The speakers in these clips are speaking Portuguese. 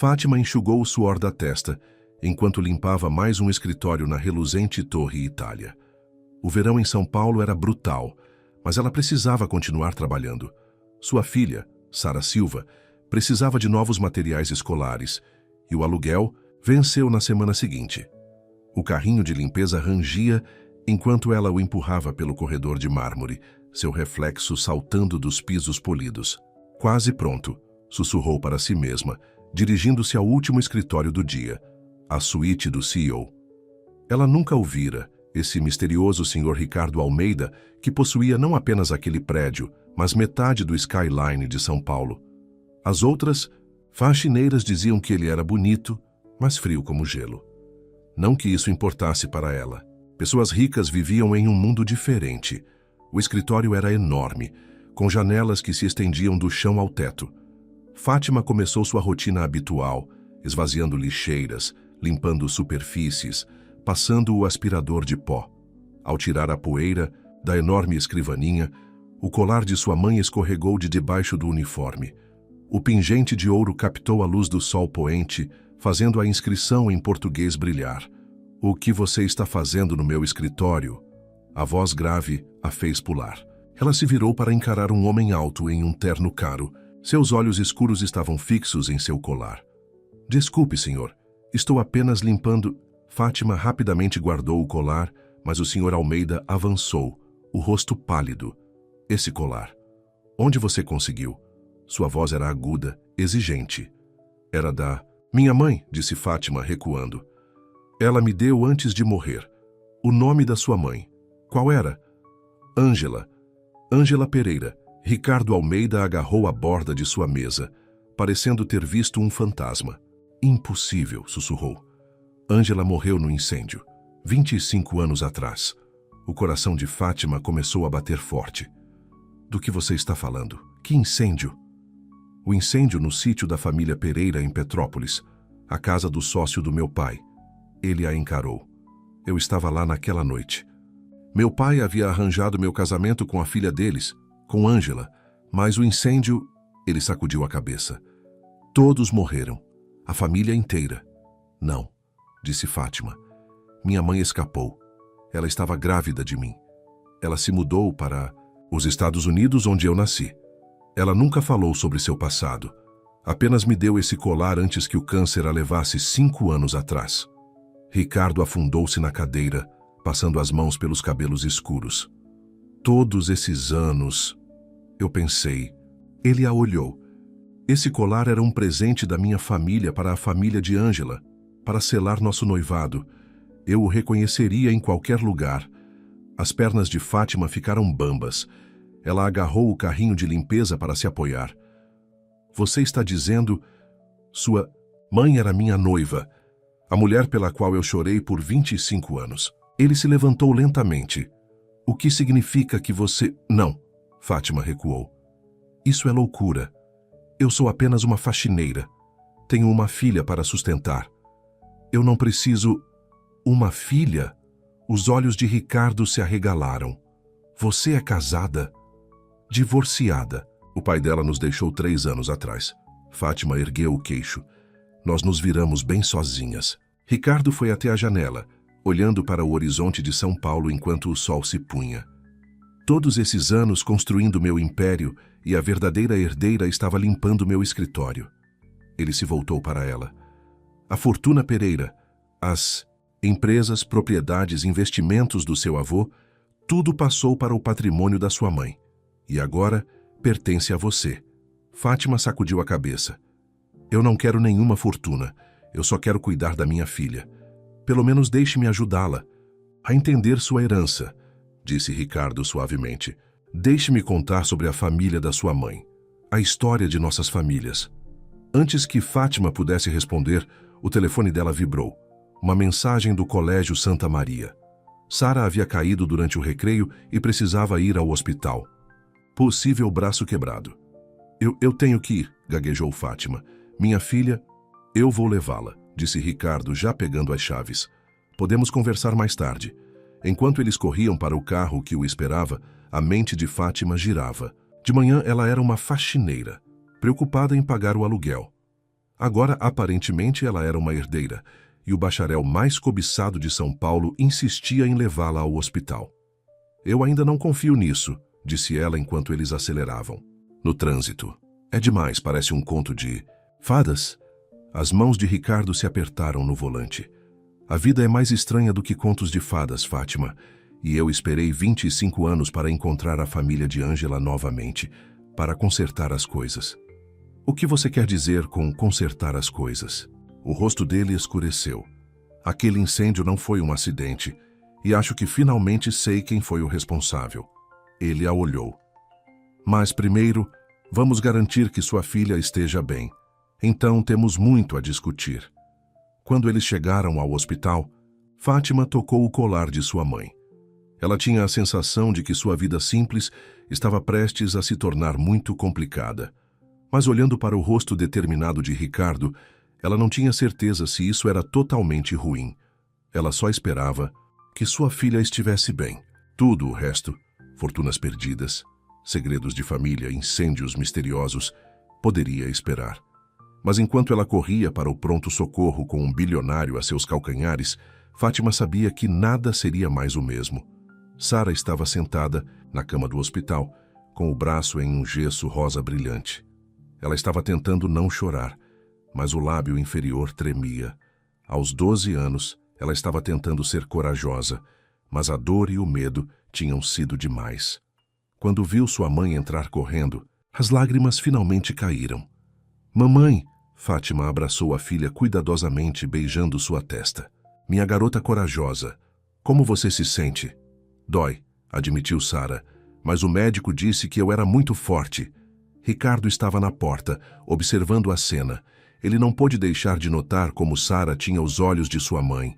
Fátima enxugou o suor da testa, enquanto limpava mais um escritório na reluzente Torre Itália. O verão em São Paulo era brutal, mas ela precisava continuar trabalhando. Sua filha, Sara Silva, precisava de novos materiais escolares, e o aluguel venceu na semana seguinte. O carrinho de limpeza rangia enquanto ela o empurrava pelo corredor de mármore, seu reflexo saltando dos pisos polidos. Quase pronto, sussurrou para si mesma, dirigindo-se ao último escritório do dia, a suíte do CEO. Ela nunca ouvira esse misterioso Sr. Ricardo Almeida, que possuía não apenas aquele prédio, mas metade do skyline de São Paulo. As outras faxineiras diziam que ele era bonito, mas frio como gelo. Não que isso importasse para ela. Pessoas ricas viviam em um mundo diferente. O escritório era enorme, com janelas que se estendiam do chão ao teto. Fátima começou sua rotina habitual, esvaziando lixeiras, limpando superfícies, passando o aspirador de pó. Ao tirar a poeira da enorme escrivaninha, o colar de sua mãe escorregou de debaixo do uniforme. O pingente de ouro captou a luz do sol poente, fazendo a inscrição em português brilhar. "O que você está fazendo no meu escritório?" A voz grave a fez pular. Ela se virou para encarar um homem alto em um terno caro. Seus olhos escuros estavam fixos em seu colar. "Desculpe, senhor. Estou apenas limpando..." Fátima rapidamente guardou o colar, mas o Sr. Almeida avançou, o rosto pálido. "Esse colar. Onde você conseguiu?" Sua voz era aguda, exigente. "Era da minha mãe", disse Fátima, recuando. "Ela me deu antes de morrer. O nome da sua mãe. Qual era?" "Ângela. Ângela Pereira." Ricardo Almeida agarrou a borda de sua mesa, parecendo ter visto um fantasma. "Impossível", sussurrou. "Ângela morreu no incêndio, 25 anos atrás." O coração de Fátima começou a bater forte. "Do que você está falando? Que incêndio?" "O incêndio no sítio da família Pereira em Petrópolis, a casa do sócio do meu pai." Ele a encarou. "Eu estava lá naquela noite. Meu pai havia arranjado meu casamento com a filha deles, com Ângela, mas o incêndio..." Ele sacudiu a cabeça. "Todos morreram. A família inteira." "Não", disse Fátima. "Minha mãe escapou. Ela estava grávida de mim. Ela se mudou para os Estados Unidos, onde eu nasci. Ela nunca falou sobre seu passado. Apenas me deu esse colar antes que o câncer a levasse 5 anos atrás." Ricardo afundou-se na cadeira, passando as mãos pelos cabelos escuros. "Todos esses anos..." Eu pensei. Ele a olhou. "Esse colar era um presente da minha família para a família de Ângela, para selar nosso noivado. Eu o reconheceria em qualquer lugar." As pernas de Fátima ficaram bambas. Ela agarrou o carrinho de limpeza para se apoiar. "Você está dizendo... Sua mãe era minha noiva, a mulher pela qual eu chorei por 25 anos. Ele se levantou lentamente. "O que significa que você..." "Não." Fátima recuou. "Isso é loucura. Eu sou apenas uma faxineira. Tenho uma filha para sustentar. Eu não preciso..." "Uma filha?" Os olhos de Ricardo se arregalaram. "Você é casada?" "Divorciada. O pai dela nos deixou 3 anos atrás." Fátima ergueu o queixo. "Nós nos viramos bem sozinhas." Ricardo foi até a janela, olhando para o horizonte de São Paulo enquanto o sol se punha. "Todos esses anos construindo meu império e a verdadeira herdeira estava limpando meu escritório." Ele se voltou para ela. "A fortuna Pereira, as empresas, propriedades, investimentos do seu avô, tudo passou para o patrimônio da sua mãe. E agora pertence a você." Fátima sacudiu a cabeça. "Eu não quero nenhuma fortuna. Eu só quero cuidar da minha filha. Pelo menos deixe-me ajudá-la a entender sua herança", disse Ricardo suavemente. "Deixe-me contar sobre a família da sua mãe, a história de nossas famílias." Antes que Fátima pudesse responder, o telefone dela vibrou. Uma mensagem do Colégio Santa Maria. Sara havia caído durante o recreio e precisava ir ao hospital. Possível braço quebrado. Eu tenho que ir", gaguejou Fátima. "Minha filha..." "Eu vou levá-la", disse Ricardo, já pegando as chaves. "Podemos conversar mais tarde." Enquanto eles corriam para o carro que o esperava, a mente de Fátima girava. De manhã ela era uma faxineira, preocupada em pagar o aluguel. Agora, aparentemente, ela era uma herdeira, e o bacharel mais cobiçado de São Paulo insistia em levá-la ao hospital. Eu ainda não confio nisso, disse ela enquanto eles aceleravam. No trânsito. É demais, parece um conto de fadas. As mãos de Ricardo se apertaram no volante. A vida é mais estranha do que contos de fadas, Fátima, e eu esperei 25 anos para encontrar a família de Ângela novamente, para consertar as coisas. O que você quer dizer com consertar as coisas? O rosto dele escureceu. Aquele incêndio não foi um acidente, e acho que finalmente sei quem foi o responsável. Ele a olhou. Mas primeiro, vamos garantir que sua filha esteja bem. Então temos muito a discutir. Quando eles chegaram ao hospital, Fátima tocou o colar de sua mãe. Ela tinha a sensação de que sua vida simples estava prestes a se tornar muito complicada. Mas olhando para o rosto determinado de Ricardo, ela não tinha certeza se isso era totalmente ruim. Ela só esperava que sua filha estivesse bem. Tudo o resto, fortunas perdidas, segredos de família, incêndios misteriosos, poderia esperar. Mas enquanto ela corria para o pronto-socorro com um bilionário a seus calcanhares, Fátima sabia que nada seria mais o mesmo. Sara estava sentada na cama do hospital, com o braço em um gesso rosa brilhante. Ela estava tentando não chorar, mas o lábio inferior tremia. Aos 12 anos, ela estava tentando ser corajosa, mas a dor e o medo tinham sido demais. Quando viu sua mãe entrar correndo, as lágrimas finalmente caíram. Mamãe! Fátima abraçou a filha cuidadosamente, beijando sua testa. Minha garota corajosa, como você se sente? Dói, admitiu Sara, mas o médico disse que eu era muito forte. Ricardo estava na porta, observando a cena. Ele não pôde deixar de notar como Sara tinha os olhos de sua mãe.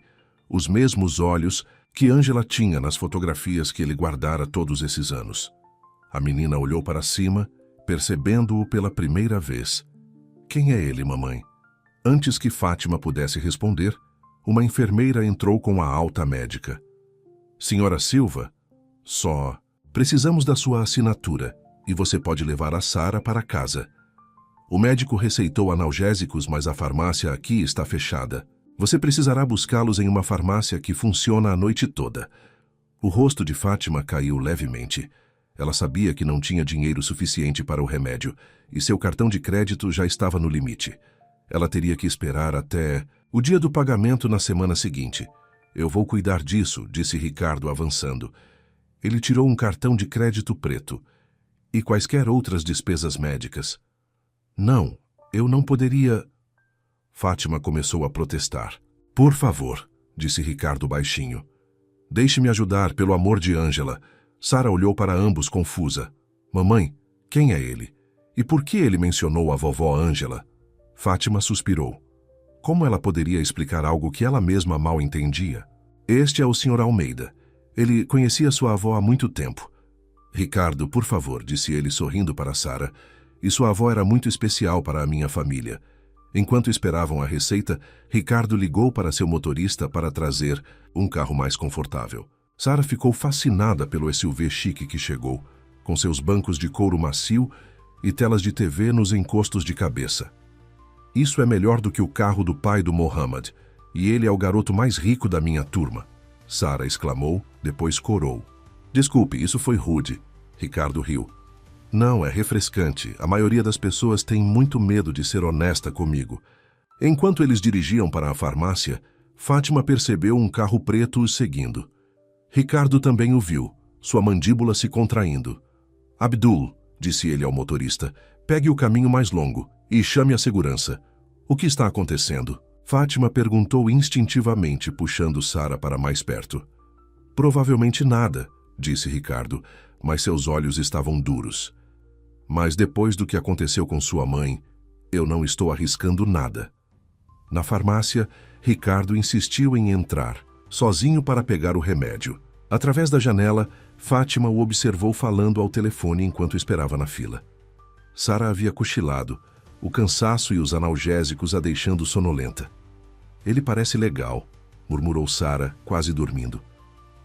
Os mesmos olhos que Ângela tinha nas fotografias que ele guardara todos esses anos. A menina olhou para cima, percebendo-o pela primeira vez. Quem é ele, mamãe? Antes que Fátima pudesse responder, uma enfermeira entrou com a alta médica. Senhora Silva, precisamos da sua assinatura e você pode levar a Sara para casa. O médico receitou analgésicos, mas a farmácia aqui está fechada. Você precisará buscá-los em uma farmácia que funciona a noite toda. O rosto de Fátima caiu levemente. Ela sabia que não tinha dinheiro suficiente para o remédio e seu cartão de crédito já estava no limite. Ela teria que esperar até o dia do pagamento na semana seguinte. Eu vou cuidar disso, disse Ricardo avançando. Ele tirou um cartão de crédito preto. E quaisquer outras despesas médicas. Não, eu não poderia... Fátima começou a protestar. Por favor, disse Ricardo baixinho. Deixe-me ajudar, pelo amor de Ângela. Sara olhou para ambos confusa. Mamãe, quem é ele? E por que ele mencionou a vovó Ângela? Fátima suspirou. Como ela poderia explicar algo que ela mesma mal entendia? Este é o Sr. Almeida. Ele conhecia sua avó há muito tempo. Ricardo, por favor, disse ele sorrindo para Sara. E sua avó era muito especial para a minha família. Enquanto esperavam a receita, Ricardo ligou para seu motorista para trazer um carro mais confortável. Sara ficou fascinada pelo SUV chique que chegou, com seus bancos de couro macio e telas de TV nos encostos de cabeça. Isso é melhor do que o carro do pai do Mohammed, e ele é o garoto mais rico da minha turma. Sara exclamou, depois corou. Desculpe, isso foi rude. Ricardo riu. Não, é refrescante. A maioria das pessoas tem muito medo de ser honesta comigo. Enquanto eles dirigiam para a farmácia, Fátima percebeu um carro preto os seguindo. Ricardo também o viu, sua mandíbula se contraindo. Abdul, disse ele ao motorista, pegue o caminho mais longo e chame a segurança. O que está acontecendo? Fátima perguntou instintivamente, puxando Sara para mais perto. Provavelmente nada, disse Ricardo, mas seus olhos estavam duros. Mas depois do que aconteceu com sua mãe, eu não estou arriscando nada. Na farmácia, Ricardo insistiu em entrar, sozinho para pegar o remédio. Através da janela, Fátima o observou falando ao telefone enquanto esperava na fila. Sara havia cochilado, o cansaço e os analgésicos a deixando sonolenta. Ele parece legal, murmurou Sara, quase dormindo.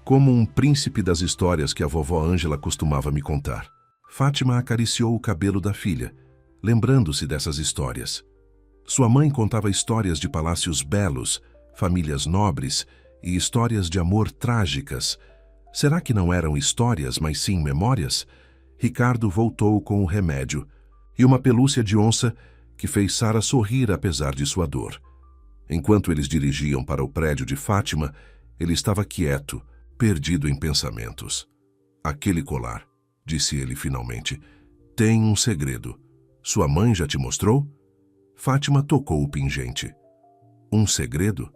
Como um príncipe das histórias que a vovó Ângela costumava me contar. Fátima acariciou o cabelo da filha, lembrando-se dessas histórias. Sua mãe contava histórias de palácios belos, famílias nobres e histórias de amor trágicas. Será que não eram histórias, mas sim memórias? Ricardo voltou com o remédio e uma pelúcia de onça que fez Sara sorrir apesar de sua dor. Enquanto eles dirigiam para o prédio de Fátima, ele estava quieto, perdido em pensamentos. Aquele colar, disse ele finalmente, tem um segredo. Sua mãe já te mostrou? Fátima tocou o pingente. Um segredo?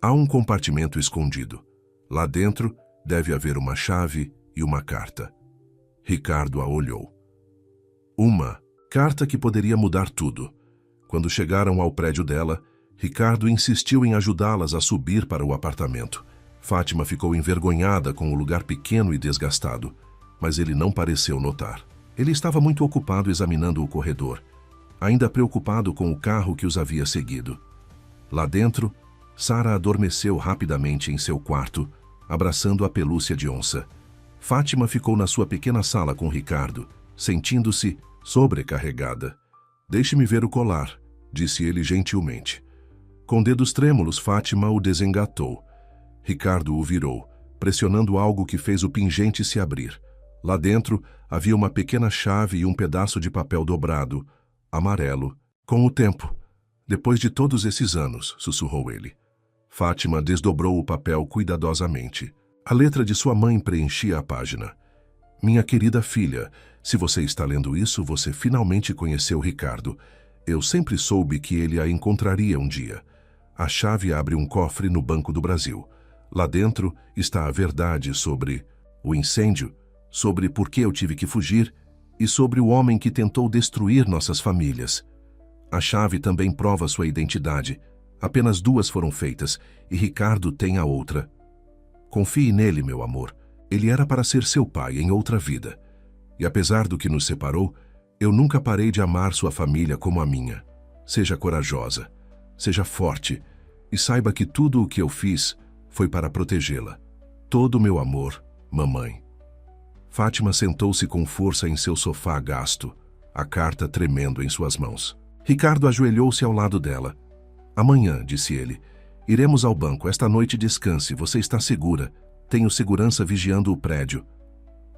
Há um compartimento escondido. Lá dentro deve haver uma chave e uma carta. Ricardo a olhou. Uma carta que poderia mudar tudo. Quando chegaram ao prédio dela, Ricardo insistiu em ajudá-las a subir para o apartamento. Fátima ficou envergonhada com o lugar pequeno e desgastado, mas ele não pareceu notar. Ele estava muito ocupado examinando o corredor, ainda preocupado com o carro que os havia seguido. Lá dentro, Sara adormeceu rapidamente em seu quarto, abraçando a pelúcia de onça. Fátima ficou na sua pequena sala com Ricardo, sentindo-se sobrecarregada. Deixe-me ver o colar, disse ele gentilmente. Com dedos trêmulos, Fátima o desengatou. Ricardo o virou, pressionando algo que fez o pingente se abrir. Lá dentro havia uma pequena chave e um pedaço de papel dobrado, amarelo. Com o tempo, depois de todos esses anos, sussurrou ele. Fátima desdobrou o papel cuidadosamente. A letra de sua mãe preenchia a página. Minha querida filha, se você está lendo isso, você finalmente conheceu Ricardo. Eu sempre soube que ele a encontraria um dia. A chave abre um cofre no Banco do Brasil. Lá dentro está a verdade sobre o incêndio, sobre por que eu tive que fugir e sobre o homem que tentou destruir nossas famílias. A chave também prova sua identidade. Apenas 2 foram feitas e Ricardo tem a outra. Confie nele, meu amor. Ele era para ser seu pai em outra vida. E apesar do que nos separou, eu nunca parei de amar sua família como a minha. Seja corajosa, seja forte e saiba que tudo o que eu fiz foi para protegê-la. Todo o meu amor, mamãe. Fátima sentou-se com força em seu sofá gasto, a carta tremendo em suas mãos. Ricardo ajoelhou-se ao lado dela. Amanhã, disse ele, iremos ao banco. Esta noite descanse, você está segura. Tenho segurança vigiando o prédio.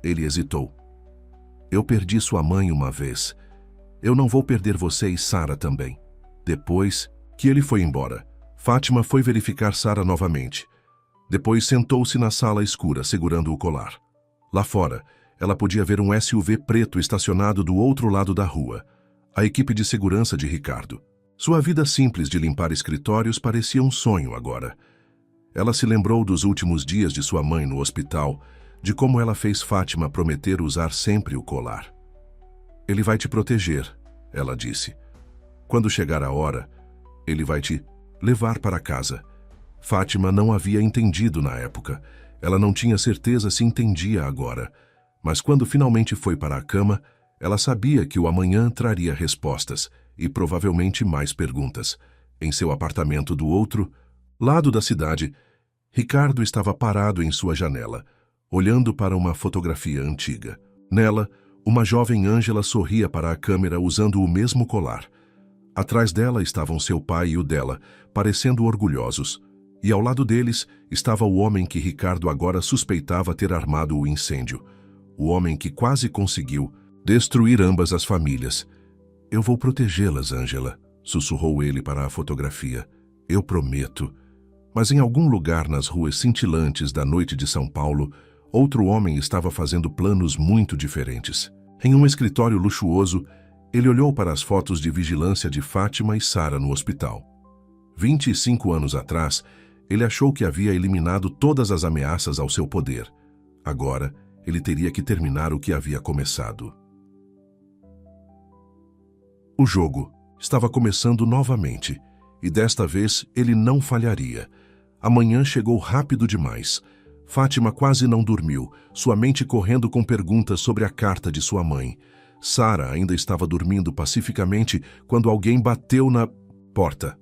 Ele hesitou. Eu perdi sua mãe uma vez. Eu não vou perder você e Sara também. Depois que ele foi embora, Fátima foi verificar Sara novamente. Depois sentou-se na sala escura, segurando o colar. Lá fora, ela podia ver um SUV preto estacionado do outro lado da rua. A equipe de segurança de Ricardo. Sua vida simples de limpar escritórios parecia um sonho agora. Ela se lembrou dos últimos dias de sua mãe no hospital, de como ela fez Fátima prometer usar sempre o colar. Ele vai te proteger, ela disse. Quando chegar a hora, ele vai te levar para casa. Fátima não havia entendido na época. Ela não tinha certeza se entendia agora. Mas quando finalmente foi para a cama, ela sabia que o amanhã traria respostas e provavelmente mais perguntas. Em seu apartamento do outro lado da cidade, Ricardo estava parado em sua janela, olhando para uma fotografia antiga. Nela, uma jovem Ângela sorria para a câmera usando o mesmo colar. Atrás dela estavam seu pai e o dela, parecendo orgulhosos. E ao lado deles estava o homem que Ricardo agora suspeitava ter armado o incêndio. O homem que quase conseguiu destruir ambas as famílias. Eu vou protegê-las, Ângela, sussurrou ele para a fotografia. Eu prometo. Mas em algum lugar nas ruas cintilantes da noite de São Paulo, outro homem estava fazendo planos muito diferentes. Em um escritório luxuoso, ele olhou para as fotos de vigilância de Fátima e Sara no hospital. 25 anos atrás, ele achou que havia eliminado todas as ameaças ao seu poder. Agora, ele teria que terminar o que havia começado. O jogo estava começando novamente, e desta vez ele não falharia. A manhã chegou rápido demais. Fátima quase não dormiu, sua mente correndo com perguntas sobre a carta de sua mãe. Sara ainda estava dormindo pacificamente quando alguém bateu na porta.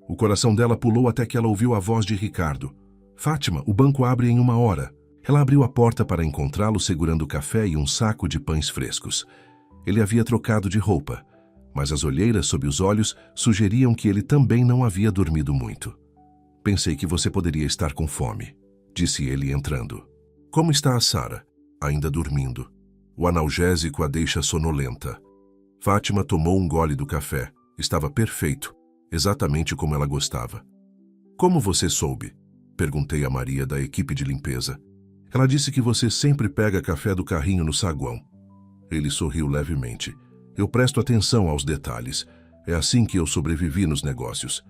O coração dela pulou até que ela ouviu a voz de Ricardo. Fátima, o banco abre em 1 hora. Ela abriu a porta para encontrá-lo segurando café e um saco de pães frescos. Ele havia trocado de roupa. mas as olheiras sob os olhos sugeriam que ele também não havia dormido muito. Pensei que você poderia estar com fome, disse ele entrando. Como está a Sara? Ainda dormindo. O analgésico a deixa sonolenta. Fátima tomou um gole do café. Estava perfeito, exatamente como ela gostava. Como você soube? Perguntei a Maria da equipe de limpeza. Ela disse que você sempre pega café do carrinho no saguão. Ele sorriu levemente. Eu presto atenção aos detalhes. É assim que eu sobrevivi nos negócios.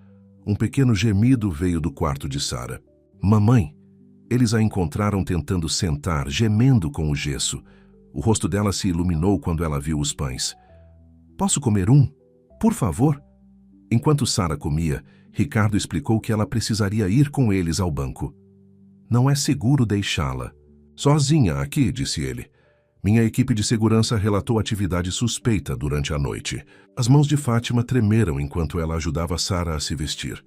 Um pequeno gemido veio do quarto de Sara. Mamãe! Eles a encontraram tentando sentar, gemendo com o gesso. O rosto dela se iluminou quando ela viu os pães. Posso comer um? Por favor? Enquanto Sara comia, Ricardo explicou que ela precisaria ir com eles ao banco. Não é seguro deixá-la. Sozinha aqui, disse ele. Minha equipe de segurança relatou atividade suspeita durante a noite. As mãos de Fátima tremeram enquanto ela ajudava Sara a se vestir.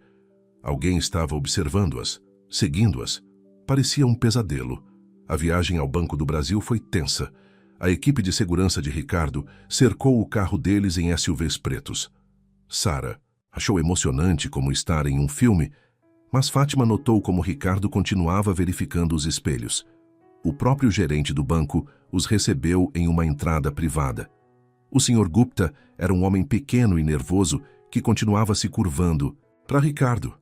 Alguém estava observando-as, seguindo-as. Parecia um pesadelo. A viagem ao Banco do Brasil foi tensa. A equipe de segurança de Ricardo cercou o carro deles em SUVs pretos. Sara achou emocionante como estar em um filme, mas Fátima notou como Ricardo continuava verificando os espelhos. O próprio gerente do banco os recebeu em uma entrada privada. O Sr. Gupta era um homem pequeno e nervoso que continuava se curvando para Ricardo.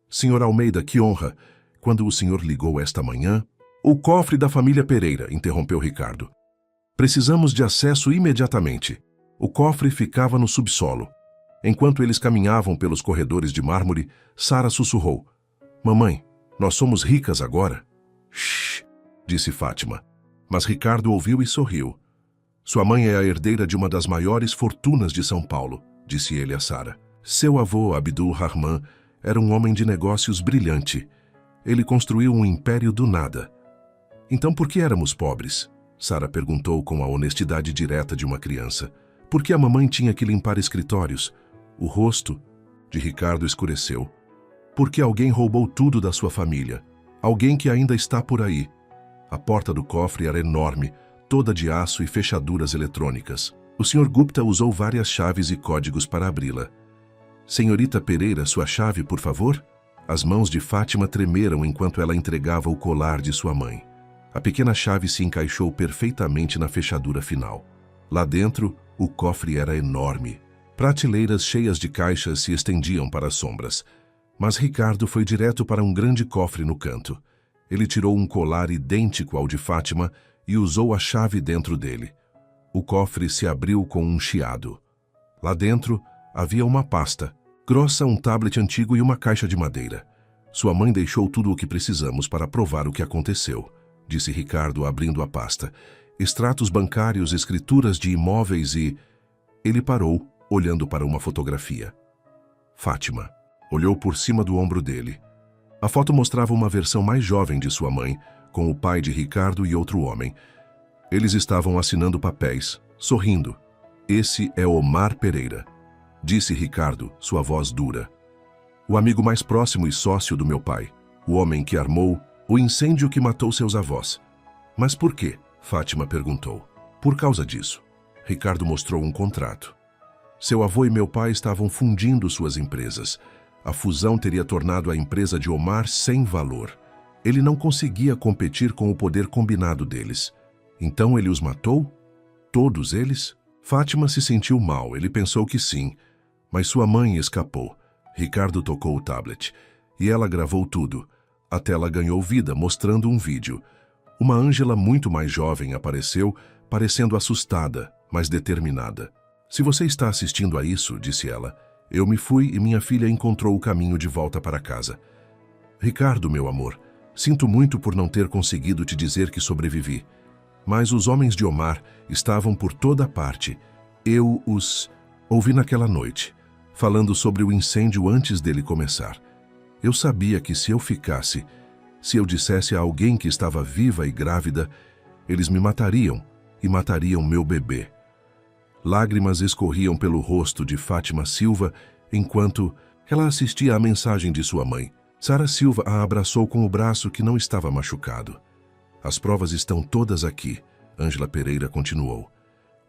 Sr. Almeida, que honra! Quando o senhor ligou esta manhã... O cofre da família Pereira, interrompeu Ricardo. Precisamos de acesso imediatamente. O cofre ficava no subsolo. Enquanto eles caminhavam pelos corredores de mármore, Sara sussurrou. Mamãe, nós somos ricas agora. Shhh, disse Fátima. Mas Ricardo ouviu e sorriu. Sua mãe é a herdeira de uma das maiores fortunas de São Paulo, disse ele a Sara. Seu avô, Abdul Rahman, era um homem de negócios brilhante. Ele construiu um império do nada. Então por que éramos pobres? Sara perguntou com a honestidade direta de uma criança. Por que a mamãe tinha que limpar escritórios? O rosto de Ricardo escureceu. Porque alguém roubou tudo da sua família. Alguém que ainda está por aí. A porta do cofre era enorme, toda de aço e fechaduras eletrônicas. O Sr. Gupta usou várias chaves e códigos para abri-la. Senhorita Pereira, sua chave, por favor? As mãos de Fátima tremeram enquanto ela entregava o colar de sua mãe. A pequena chave se encaixou perfeitamente na fechadura final. Lá dentro, o cofre era enorme. Prateleiras cheias de caixas se estendiam para as sombras. Mas Ricardo foi direto para um grande cofre no canto. Ele tirou um colar idêntico ao de Fátima e usou a chave dentro dele. O cofre se abriu com um chiado. Lá dentro, havia uma pasta, grossa, um tablet antigo e uma caixa de madeira. Sua mãe deixou tudo o que precisamos para provar o que aconteceu, disse Ricardo abrindo a pasta. Extratos bancários, escrituras de imóveis e... Ele parou, olhando para uma fotografia. Fátima olhou por cima do ombro dele. A foto mostrava uma versão mais jovem de sua mãe, com o pai de Ricardo e outro homem. Eles estavam assinando papéis, sorrindo. Esse é Omar Pereira, disse Ricardo, sua voz dura. O amigo mais próximo e sócio do meu pai. O homem que armou o incêndio que matou seus avós. Mas por quê? Fátima perguntou. Por causa disso. Ricardo mostrou um contrato. Seu avô e meu pai estavam fundindo suas empresas. A fusão teria tornado a empresa de Omar sem valor. Ele não conseguia competir com o poder combinado deles. Então ele os matou? Todos eles? Fátima se sentiu mal, ele pensou que sim. Mas sua mãe escapou. Ricardo tocou o tablet. E ela gravou tudo. A tela ganhou vida, mostrando um vídeo. Uma Ângela muito mais jovem apareceu, parecendo assustada, mas determinada. Se você está assistindo a isso, disse ela, eu me fui e minha filha encontrou o caminho de volta para casa. Ricardo, meu amor, sinto muito por não ter conseguido te dizer que sobrevivi. Mas os homens de Omar estavam por toda parte. Eu os ouvi naquela noite, falando sobre o incêndio antes dele começar. Eu sabia que se eu ficasse, se eu dissesse a alguém que estava viva e grávida, eles me matariam e matariam meu bebê. Lágrimas escorriam pelo rosto de Fátima Silva enquanto ela assistia à mensagem de sua mãe. Sara Silva a abraçou com o braço que não estava machucado. As provas estão todas aqui, Ângela Pereira continuou.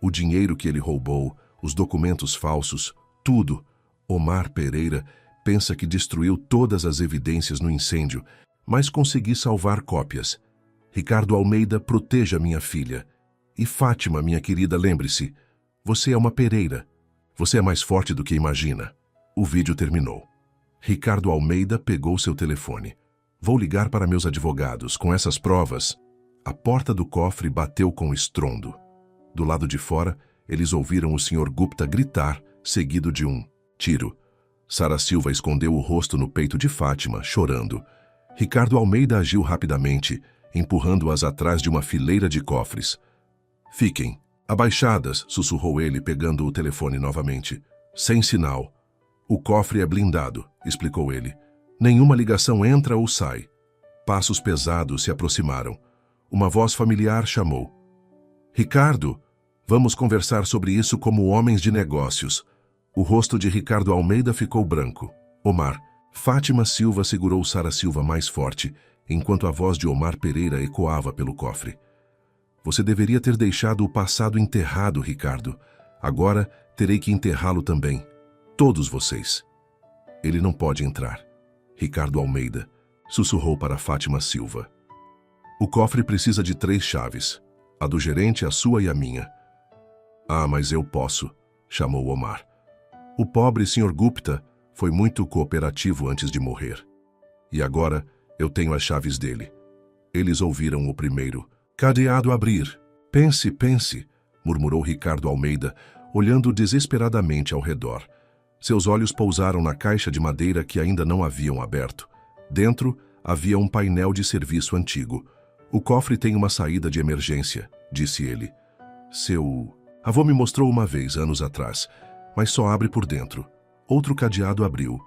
O dinheiro que ele roubou, Os documentos falsos, tudo. Omar Pereira pensa que destruiu todas as evidências no incêndio, mas consegui salvar cópias. Ricardo Almeida, proteja minha filha. E Fátima, minha querida, lembre-se, você é uma Pereira. Você é mais forte do que imagina. O vídeo terminou. Ricardo Almeida pegou seu telefone. Vou ligar para meus advogados. Com essas provas, a porta do cofre bateu com estrondo. Do lado de fora, eles ouviram o Sr. Gupta gritar, seguido de um tiro. Sara Silva escondeu o rosto no peito de Fátima, chorando. Ricardo Almeida agiu rapidamente, empurrando-as atrás de uma fileira de cofres. Fiquem abaixadas, sussurrou ele, pegando o telefone novamente. Sem sinal. O cofre é blindado, explicou ele. Nenhuma ligação entra ou sai. Passos pesados se aproximaram. Uma voz familiar chamou. Ricardo, vamos conversar sobre isso como homens de negócios. O rosto de Ricardo Almeida ficou branco. Omar. Fátima Silva segurou Sara Silva mais forte, enquanto a voz de Omar Pereira ecoava pelo cofre. Você deveria ter deixado o passado enterrado, Ricardo. Agora terei que enterrá-lo também. Todos vocês. Ele não pode entrar. Ricardo Almeida sussurrou para Fátima Silva. O cofre precisa de 3 chaves. A do gerente, a sua e a minha. Ah, mas eu posso, chamou Omar. O pobre Sr. Gupta foi muito cooperativo antes de morrer. E agora eu tenho as chaves dele. Eles ouviram o primeiro. Cadeado abrir. Pense, pense, murmurou Ricardo Almeida, olhando desesperadamente ao redor. Seus olhos pousaram na caixa de madeira que ainda não haviam aberto. Dentro havia um painel de serviço antigo. O cofre tem uma saída de emergência, disse ele. Seu avô me mostrou uma vez, anos atrás, mas só abre por dentro. Outro cadeado abriu.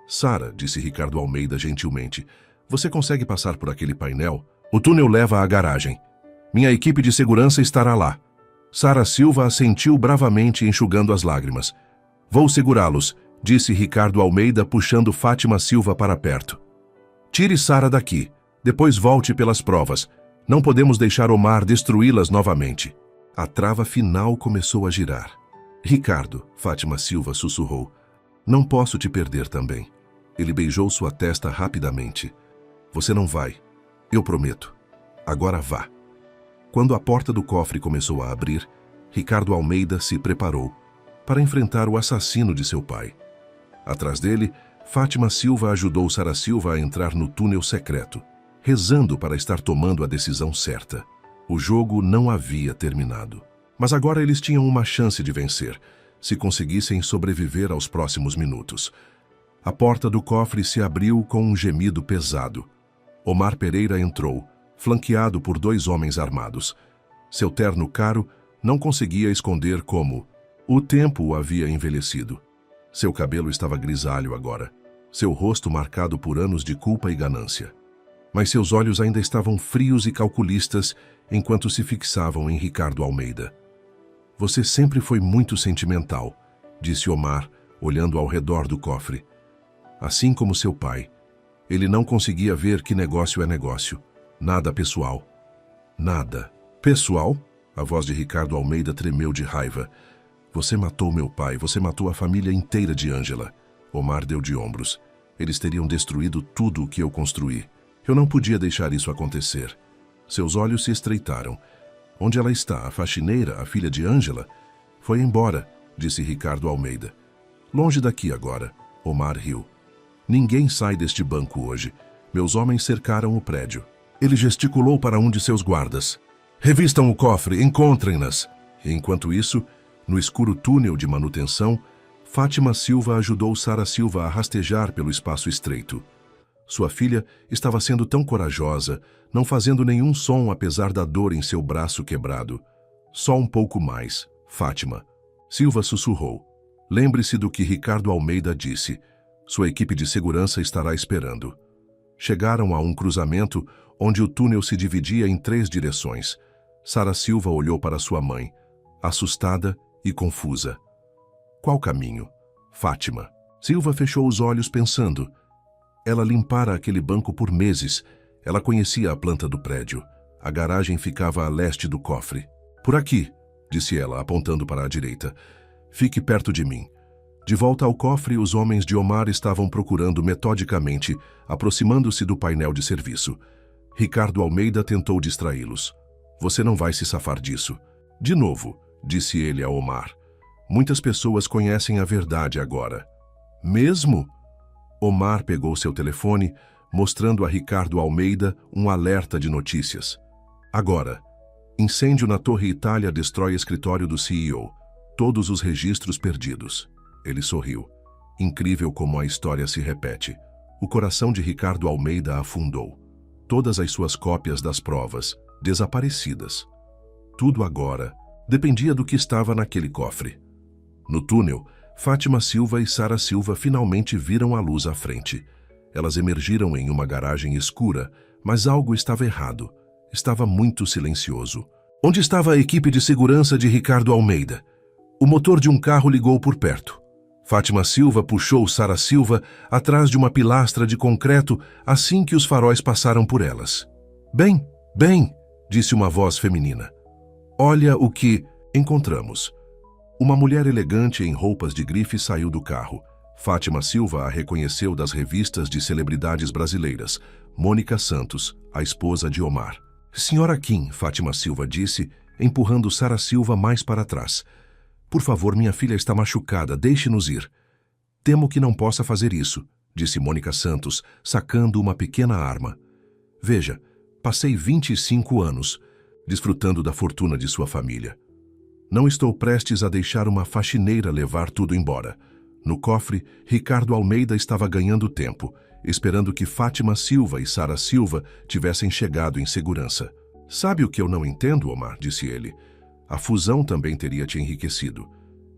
Sara, disse Ricardo Almeida gentilmente, você consegue passar por aquele painel? O túnel leva à garagem. Minha equipe de segurança estará lá. Sara Silva assentiu bravamente, enxugando as lágrimas. Vou segurá-los, disse Ricardo Almeida, puxando Fátima Silva para perto. Tire Sara daqui. Depois volte pelas provas. Não podemos deixar Omar destruí-las novamente. A trava final começou a girar. Ricardo, Fátima Silva sussurrou. Não posso te perder também. Ele beijou sua testa rapidamente. Você não vai. Eu prometo. Agora vá. Quando a porta do cofre começou a abrir, Ricardo Almeida se preparou para enfrentar o assassino de seu pai. Atrás dele, Fátima Silva ajudou Sara Silva a entrar no túnel secreto, rezando para estar tomando a decisão certa. O jogo não havia terminado. Mas agora eles tinham uma chance de vencer, se conseguissem sobreviver aos próximos minutos. A porta do cofre se abriu com um gemido pesado. Omar Pereira entrou, flanqueado por 2 homens armados. Seu terno caro não conseguia esconder como o tempo o havia envelhecido. Seu cabelo estava grisalho agora, seu rosto marcado por anos de culpa e ganância. Mas seus olhos ainda estavam frios e calculistas enquanto se fixavam em Ricardo Almeida. Você sempre foi muito sentimental, disse Omar, olhando ao redor do cofre. Assim como seu pai. Ele não conseguia ver que negócio é negócio. Nada pessoal. Nada. Pessoal? A voz de Ricardo Almeida tremeu de raiva. Você matou meu pai, você matou a família inteira de Ângela. Omar deu de ombros. Eles teriam destruído tudo o que eu construí. Eu não podia deixar isso acontecer. Seus olhos se estreitaram. Onde ela está? A faxineira, a filha de Ângela? Foi embora, disse Ricardo Almeida. Longe daqui agora. Omar riu. Ninguém sai deste banco hoje. Meus homens cercaram o prédio. Ele gesticulou para um de seus guardas. Revistam o cofre, encontrem-nas. Enquanto isso, no escuro túnel de manutenção, Fátima Silva ajudou Sara Silva a rastejar pelo espaço estreito. Sua filha estava sendo tão corajosa, não fazendo nenhum som apesar da dor em seu braço quebrado. Só um pouco mais, Fátima. Silva sussurrou. Lembre-se do que Ricardo Almeida disse. Sua equipe de segurança estará esperando. Chegaram a um cruzamento onde o túnel se dividia em 3 direções. Sara Silva olhou para sua mãe, assustada e confusa. Qual caminho? Fátima. Silva fechou os olhos pensando. Ela limpara aquele banco por meses. Ela conhecia a planta do prédio. A garagem ficava a leste do cofre. Por aqui, disse ela, apontando para a direita. Fique perto de mim. De volta ao cofre, os homens de Omar estavam procurando metodicamente, aproximando-se do painel de serviço. Ricardo Almeida tentou distraí-los. Você não vai se safar disso. De novo, disse ele a Omar. Muitas pessoas conhecem a verdade agora. Mesmo? Omar pegou seu telefone, mostrando a Ricardo Almeida um alerta de notícias. Agora, incêndio na Torre Itália destrói escritório do CEO. Todos os registros perdidos. Ele sorriu. Incrível como a história se repete. O coração de Ricardo Almeida afundou. Todas as suas cópias das provas, desaparecidas. Tudo agora dependia do que estava naquele cofre. No túnel, Fátima Silva e Sara Silva finalmente viram a luz à frente. Elas emergiram em uma garagem escura, mas algo estava errado. Estava muito silencioso. Onde estava a equipe de segurança de Ricardo Almeida? O motor de um carro ligou por perto. Fátima Silva puxou Sara Silva atrás de uma pilastra de concreto assim que os faróis passaram por elas. Bem, disse uma voz feminina. Olha o que encontramos. Uma mulher elegante em roupas de grife saiu do carro. Fátima Silva a reconheceu das revistas de celebridades brasileiras. Mônica Santos, a esposa de Omar. Senhora Kim, Fátima Silva disse, empurrando Sara Silva mais para trás. Por favor, minha filha está machucada, deixe-nos ir. Temo que não possa fazer isso, disse Mônica Santos, sacando uma pequena arma. Veja, passei 25 anos, desfrutando da fortuna de sua família. Não estou prestes a deixar uma faxineira levar tudo embora. No cofre, Ricardo Almeida estava ganhando tempo, esperando que Fátima Silva e Sara Silva tivessem chegado em segurança. Sabe o que eu não entendo, Omar? Disse ele. A fusão também teria te enriquecido.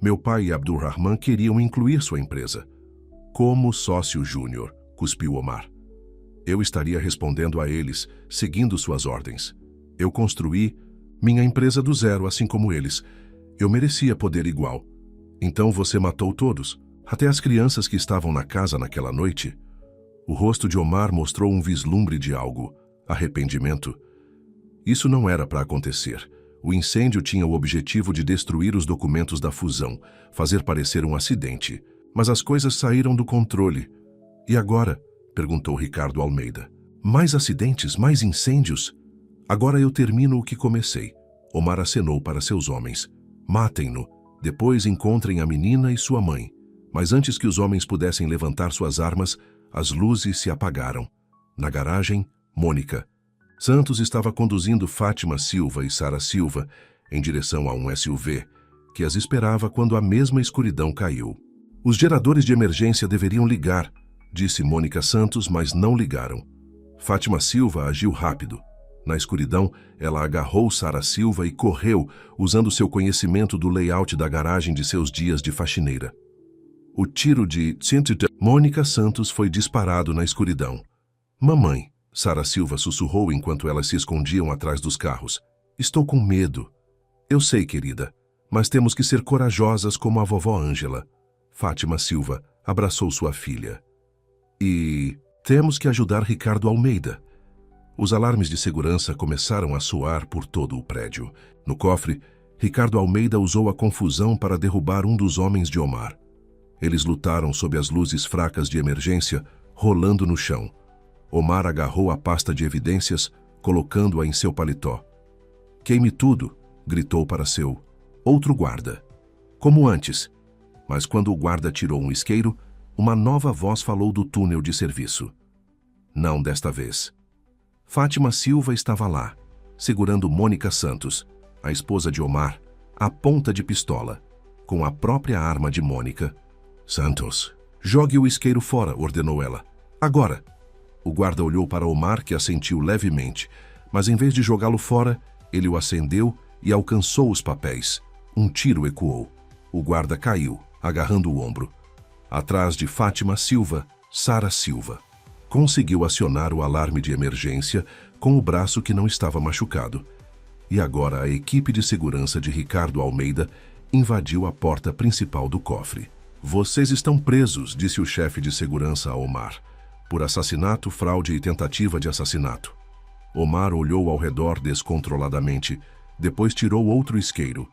Meu pai e Abdulrahman queriam incluir sua empresa. Como sócio júnior, cuspiu Omar. Eu estaria respondendo a eles, seguindo suas ordens. Eu construí minha empresa do zero, assim como eles. Eu merecia poder igual. Então você matou todos, até as crianças que estavam na casa naquela noite? O rosto de Omar mostrou um vislumbre de algo. Arrependimento. Isso não era para acontecer. O incêndio tinha o objetivo de destruir os documentos da fusão, fazer parecer um acidente. Mas as coisas saíram do controle. E agora? Perguntou Ricardo Almeida. Mais acidentes, mais incêndios? Agora eu termino o que comecei. Omar acenou para seus homens. Matem-no. Depois encontrem a menina e sua mãe. Mas antes que os homens pudessem levantar suas armas, as luzes se apagaram. Na garagem, Mônica Santos estava conduzindo Fátima Silva e Sara Silva em direção a um SUV, que as esperava quando a mesma escuridão caiu. Os geradores de emergência deveriam ligar, disse Mônica Santos, mas não ligaram. Fátima Silva agiu rápido. Na escuridão, ela agarrou Sara Silva e correu, usando seu conhecimento do layout da garagem de seus dias de faxineira. O tiro de Mônica Santos foi disparado na escuridão. Mamãe, Sara Silva sussurrou enquanto elas se escondiam atrás dos carros. Estou com medo. Eu sei, querida, mas temos que ser corajosas como a vovó Ângela. Fátima Silva abraçou sua filha. E temos que ajudar Ricardo Almeida. Os alarmes de segurança começaram a soar por todo o prédio. No cofre, Ricardo Almeida usou a confusão para derrubar um dos homens de Omar. Eles lutaram sob as luzes fracas de emergência, rolando no chão. Omar agarrou a pasta de evidências, colocando-a em seu paletó. Queime tudo, gritou para seu outro guarda. Como antes. Mas quando o guarda tirou um isqueiro, uma nova voz falou do túnel de serviço. Não desta vez. Fátima Silva estava lá, segurando Mônica Santos, a esposa de Omar, à ponta de pistola, com a própria arma de Mônica. Santos, jogue o isqueiro fora, ordenou ela. Agora! O guarda olhou para Omar, que assentiu levemente, mas em vez de jogá-lo fora, ele o acendeu e alcançou os papéis. Um tiro ecoou. O guarda caiu, agarrando o ombro. Atrás de Fátima Silva, Sara Silva. Conseguiu acionar o alarme de emergência com o braço que não estava machucado. E agora a equipe de segurança de Ricardo Almeida invadiu a porta principal do cofre. Vocês estão presos, disse o chefe de segurança a Omar, por assassinato, fraude e tentativa de assassinato. Omar olhou ao redor descontroladamente, depois tirou outro isqueiro.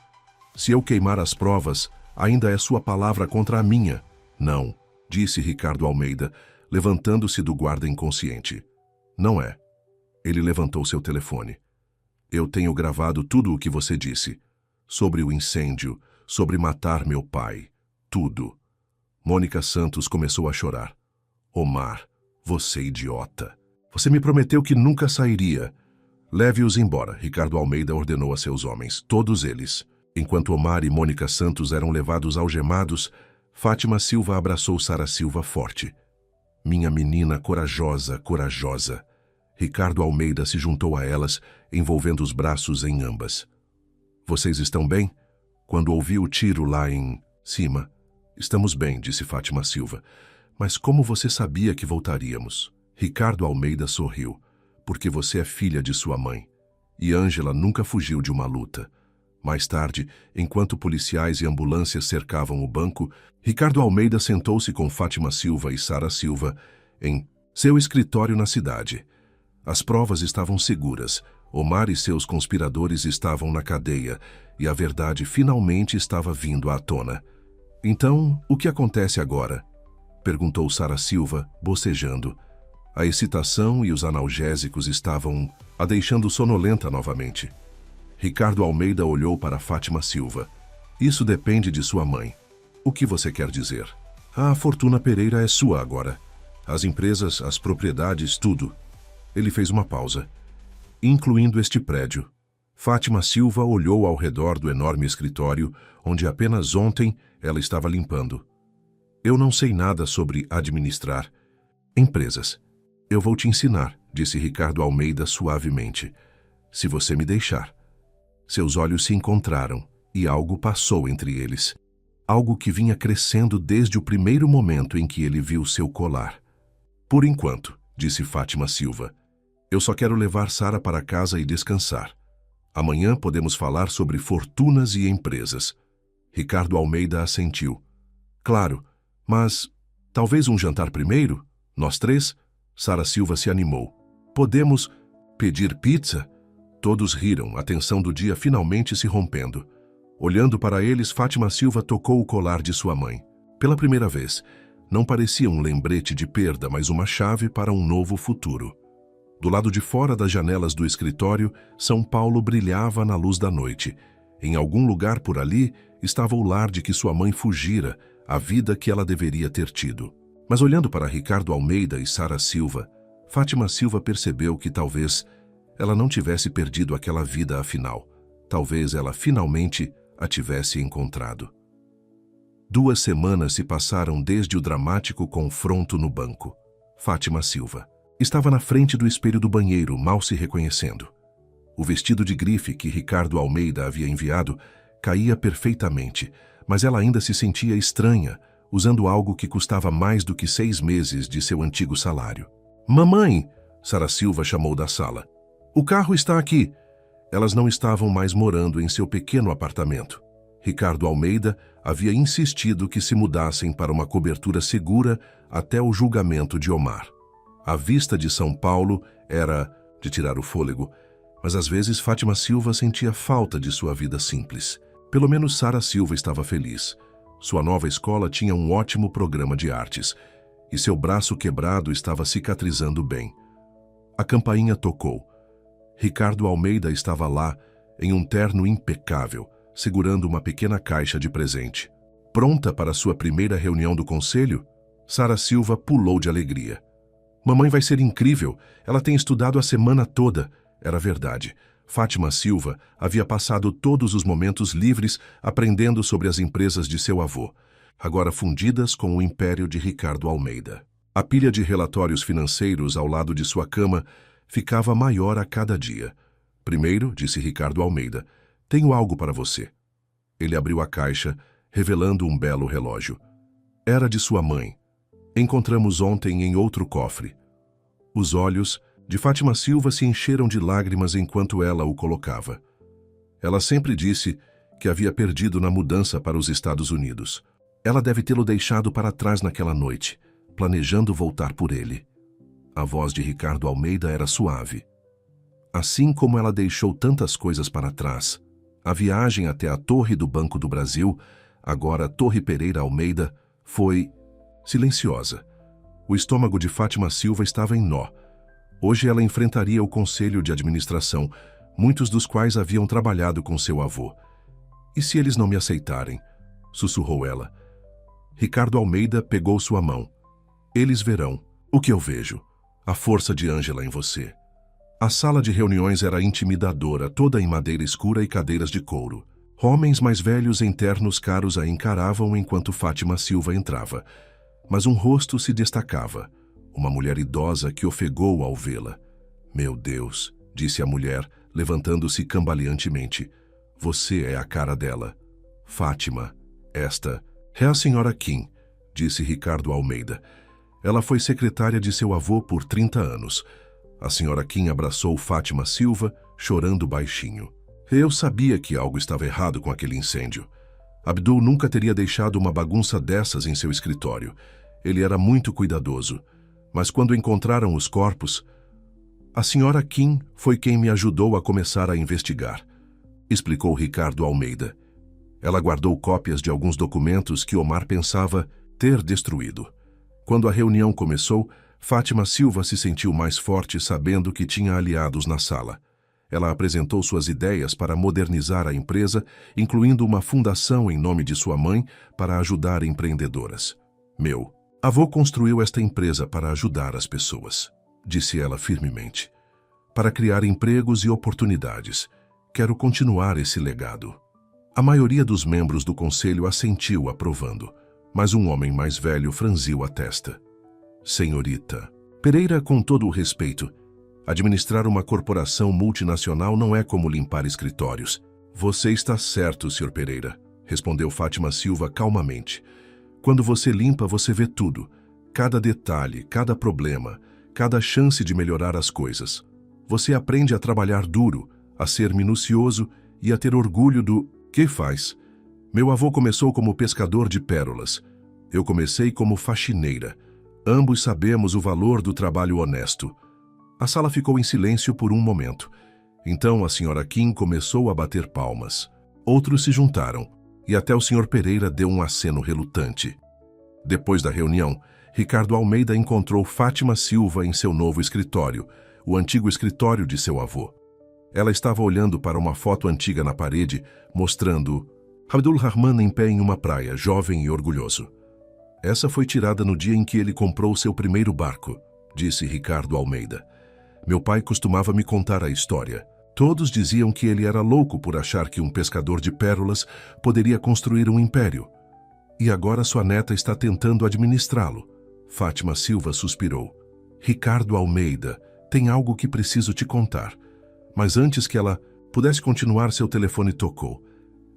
Se eu queimar as provas, Ainda é sua palavra contra a minha. Não, disse Ricardo Almeida, levantando-se do guarda inconsciente. Não é. Ele levantou seu telefone. Eu tenho gravado tudo o que você disse. Sobre o incêndio, sobre matar meu pai. Tudo. Mônica Santos começou a chorar. Omar, você idiota. Você me prometeu que nunca sairia. Leve-os embora, Ricardo Almeida ordenou a seus homens, todos eles. Enquanto Omar e Mônica Santos eram levados algemados, Fátima Silva abraçou Sara Silva forte. Minha menina corajosa, corajosa. Ricardo Almeida se juntou a elas, envolvendo os braços em ambas. Vocês estão bem? Quando ouvi o tiro lá em cima. Estamos bem, disse Fátima Silva. Mas como você sabia que voltaríamos? Ricardo Almeida sorriu. Porque você é filha de sua mãe. E Ângela nunca fugiu de uma luta. Mais tarde, enquanto policiais e ambulâncias cercavam o banco, Ricardo Almeida sentou-se com Fátima Silva e Sara Silva em seu escritório na cidade. As provas estavam seguras, Omar e seus conspiradores estavam na cadeia e a verdade finalmente estava vindo à tona. Então, o que acontece agora? Perguntou Sara Silva, bocejando. A excitação e os analgésicos estavam a deixando sonolenta novamente. Ricardo Almeida olhou para Fátima Silva. Isso depende de sua mãe. O que você quer dizer? A fortuna Pereira é sua agora. As empresas, as propriedades, tudo. Ele fez uma pausa. Incluindo este prédio. Fátima Silva olhou ao redor do enorme escritório, onde apenas ontem ela estava limpando. Eu não sei nada sobre administrar empresas. Eu vou te ensinar, disse Ricardo Almeida suavemente. Se você me deixar. Seus olhos se encontraram e algo passou entre eles. Algo que vinha crescendo desde o primeiro momento em que ele viu seu colar. Por enquanto, disse Fátima Silva, eu só quero levar Sara para casa e descansar. Amanhã podemos falar sobre fortunas e empresas. Ricardo Almeida assentiu. Claro, mas talvez um jantar primeiro? Nós três? Sara Silva se animou. Podemos pedir pizza? Todos riram, a tensão do dia finalmente se rompendo. Olhando para eles, Fátima Silva tocou o colar de sua mãe. Pela primeira vez, não parecia um lembrete de perda, mas uma chave para um novo futuro. Do lado de fora das janelas do escritório, São Paulo brilhava na luz da noite. Em algum lugar por ali estava o lar de que sua mãe fugira, a vida que ela deveria ter tido. Mas olhando para Ricardo Almeida e Sara Silva, Fátima Silva percebeu que talvez ela não tivesse perdido aquela vida afinal. Talvez ela finalmente a tivesse encontrado. 2 semanas se passaram desde o dramático confronto no banco. Fátima Silva estava na frente do espelho do banheiro, mal se reconhecendo. O vestido de grife que Ricardo Almeida havia enviado caía perfeitamente, mas ela ainda se sentia estranha, usando algo que custava mais do que 6 meses de seu antigo salário. Mamãe! Sara Silva chamou da sala. O carro está aqui. Elas não estavam mais morando em seu pequeno apartamento. Ricardo Almeida havia insistido que se mudassem para uma cobertura segura até o julgamento de Omar. A vista de São Paulo era de tirar o fôlego, mas às vezes Fátima Silva sentia falta de sua vida simples. Pelo menos Sara Silva estava feliz. Sua nova escola tinha um ótimo programa de artes, e seu braço quebrado estava cicatrizando bem. A campainha tocou. Ricardo Almeida estava lá, em um terno impecável, segurando uma pequena caixa de presente. Pronta para sua primeira reunião do conselho? Sara Silva pulou de alegria. Mamãe vai ser incrível, ela tem estudado a semana toda. Era verdade. Fátima Silva havia passado todos os momentos livres aprendendo sobre as empresas de seu avô, agora fundidas com o império de Ricardo Almeida. A pilha de relatórios financeiros ao lado de sua cama ficava maior a cada dia. Primeiro, disse Ricardo Almeida, tenho algo para você. Ele abriu a caixa, revelando um belo relógio. Era de sua mãe. Encontramos ontem em outro cofre. Os olhos de Fátima Silva se encheram de lágrimas enquanto ela o colocava. Ela sempre disse que havia perdido na mudança para os Estados Unidos. Ela deve tê-lo deixado para trás naquela noite, planejando voltar por ele. A voz de Ricardo Almeida era suave. Assim como ela deixou tantas coisas para trás, a viagem até a Torre do Banco do Brasil, agora Torre Pereira Almeida, foi silenciosa. O estômago de Fátima Silva estava em nó. Hoje ela enfrentaria o conselho de administração, muitos dos quais haviam trabalhado com seu avô. E se eles não me aceitarem? Sussurrou ela. Ricardo Almeida pegou sua mão. Eles verão. O que eu vejo? A força de Ângela em você. A sala de reuniões era intimidadora, toda em madeira escura e cadeiras de couro. Homens mais velhos em ternos caros a encaravam enquanto Fátima Silva entrava. Mas um rosto se destacava. Uma mulher idosa que ofegou ao vê-la. Meu Deus, disse a mulher, levantando-se cambaleantemente. Você é a cara dela. Fátima, esta é a senhora Kim, disse Ricardo Almeida. Ela foi secretária de seu avô por 30 anos. A senhora Kim abraçou Fátima Silva, chorando baixinho. Eu sabia que algo estava errado com aquele incêndio. Abdul nunca teria deixado uma bagunça dessas em seu escritório. Ele era muito cuidadoso. Mas quando encontraram os corpos, a senhora Kim foi quem me ajudou a começar a investigar, explicou Ricardo Almeida. Ela guardou cópias de alguns documentos que Omar pensava ter destruído. Quando a reunião começou, Fátima Silva se sentiu mais forte sabendo que tinha aliados na sala. Ela apresentou suas ideias para modernizar a empresa, incluindo uma fundação em nome de sua mãe para ajudar empreendedoras. Meu avô construiu esta empresa para ajudar as pessoas, disse ela firmemente. Para criar empregos e oportunidades. Quero continuar esse legado. A maioria dos membros do conselho assentiu aprovando, mas um homem mais velho franziu a testa. Senhorita Pereira, com todo o respeito, administrar uma corporação multinacional não é como limpar escritórios. Você está certo, Sr. Pereira, respondeu Fátima Silva calmamente. Quando você limpa, você vê tudo. Cada detalhe, cada problema, cada chance de melhorar as coisas. Você aprende a trabalhar duro, a ser minucioso e a ter orgulho do que faz. Meu avô começou como pescador de pérolas. Eu comecei como faxineira. Ambos sabemos o valor do trabalho honesto. A sala ficou em silêncio por um momento. Então a senhora Kim começou a bater palmas. Outros se juntaram, e até o Sr. Pereira deu um aceno relutante. Depois da reunião, Ricardo Almeida encontrou Fátima Silva em seu novo escritório, o antigo escritório de seu avô. Ela estava olhando para uma foto antiga na parede, mostrando Abdul Rahman em pé em uma praia, jovem e orgulhoso. Essa foi tirada no dia em que ele comprou seu primeiro barco, disse Ricardo Almeida. Meu pai costumava me contar a história. Todos diziam que ele era louco por achar que um pescador de pérolas poderia construir um império. E agora sua neta está tentando administrá-lo. Fátima Silva suspirou. Ricardo Almeida, tem algo que preciso te contar. Mas antes que ela pudesse continuar, seu telefone tocou.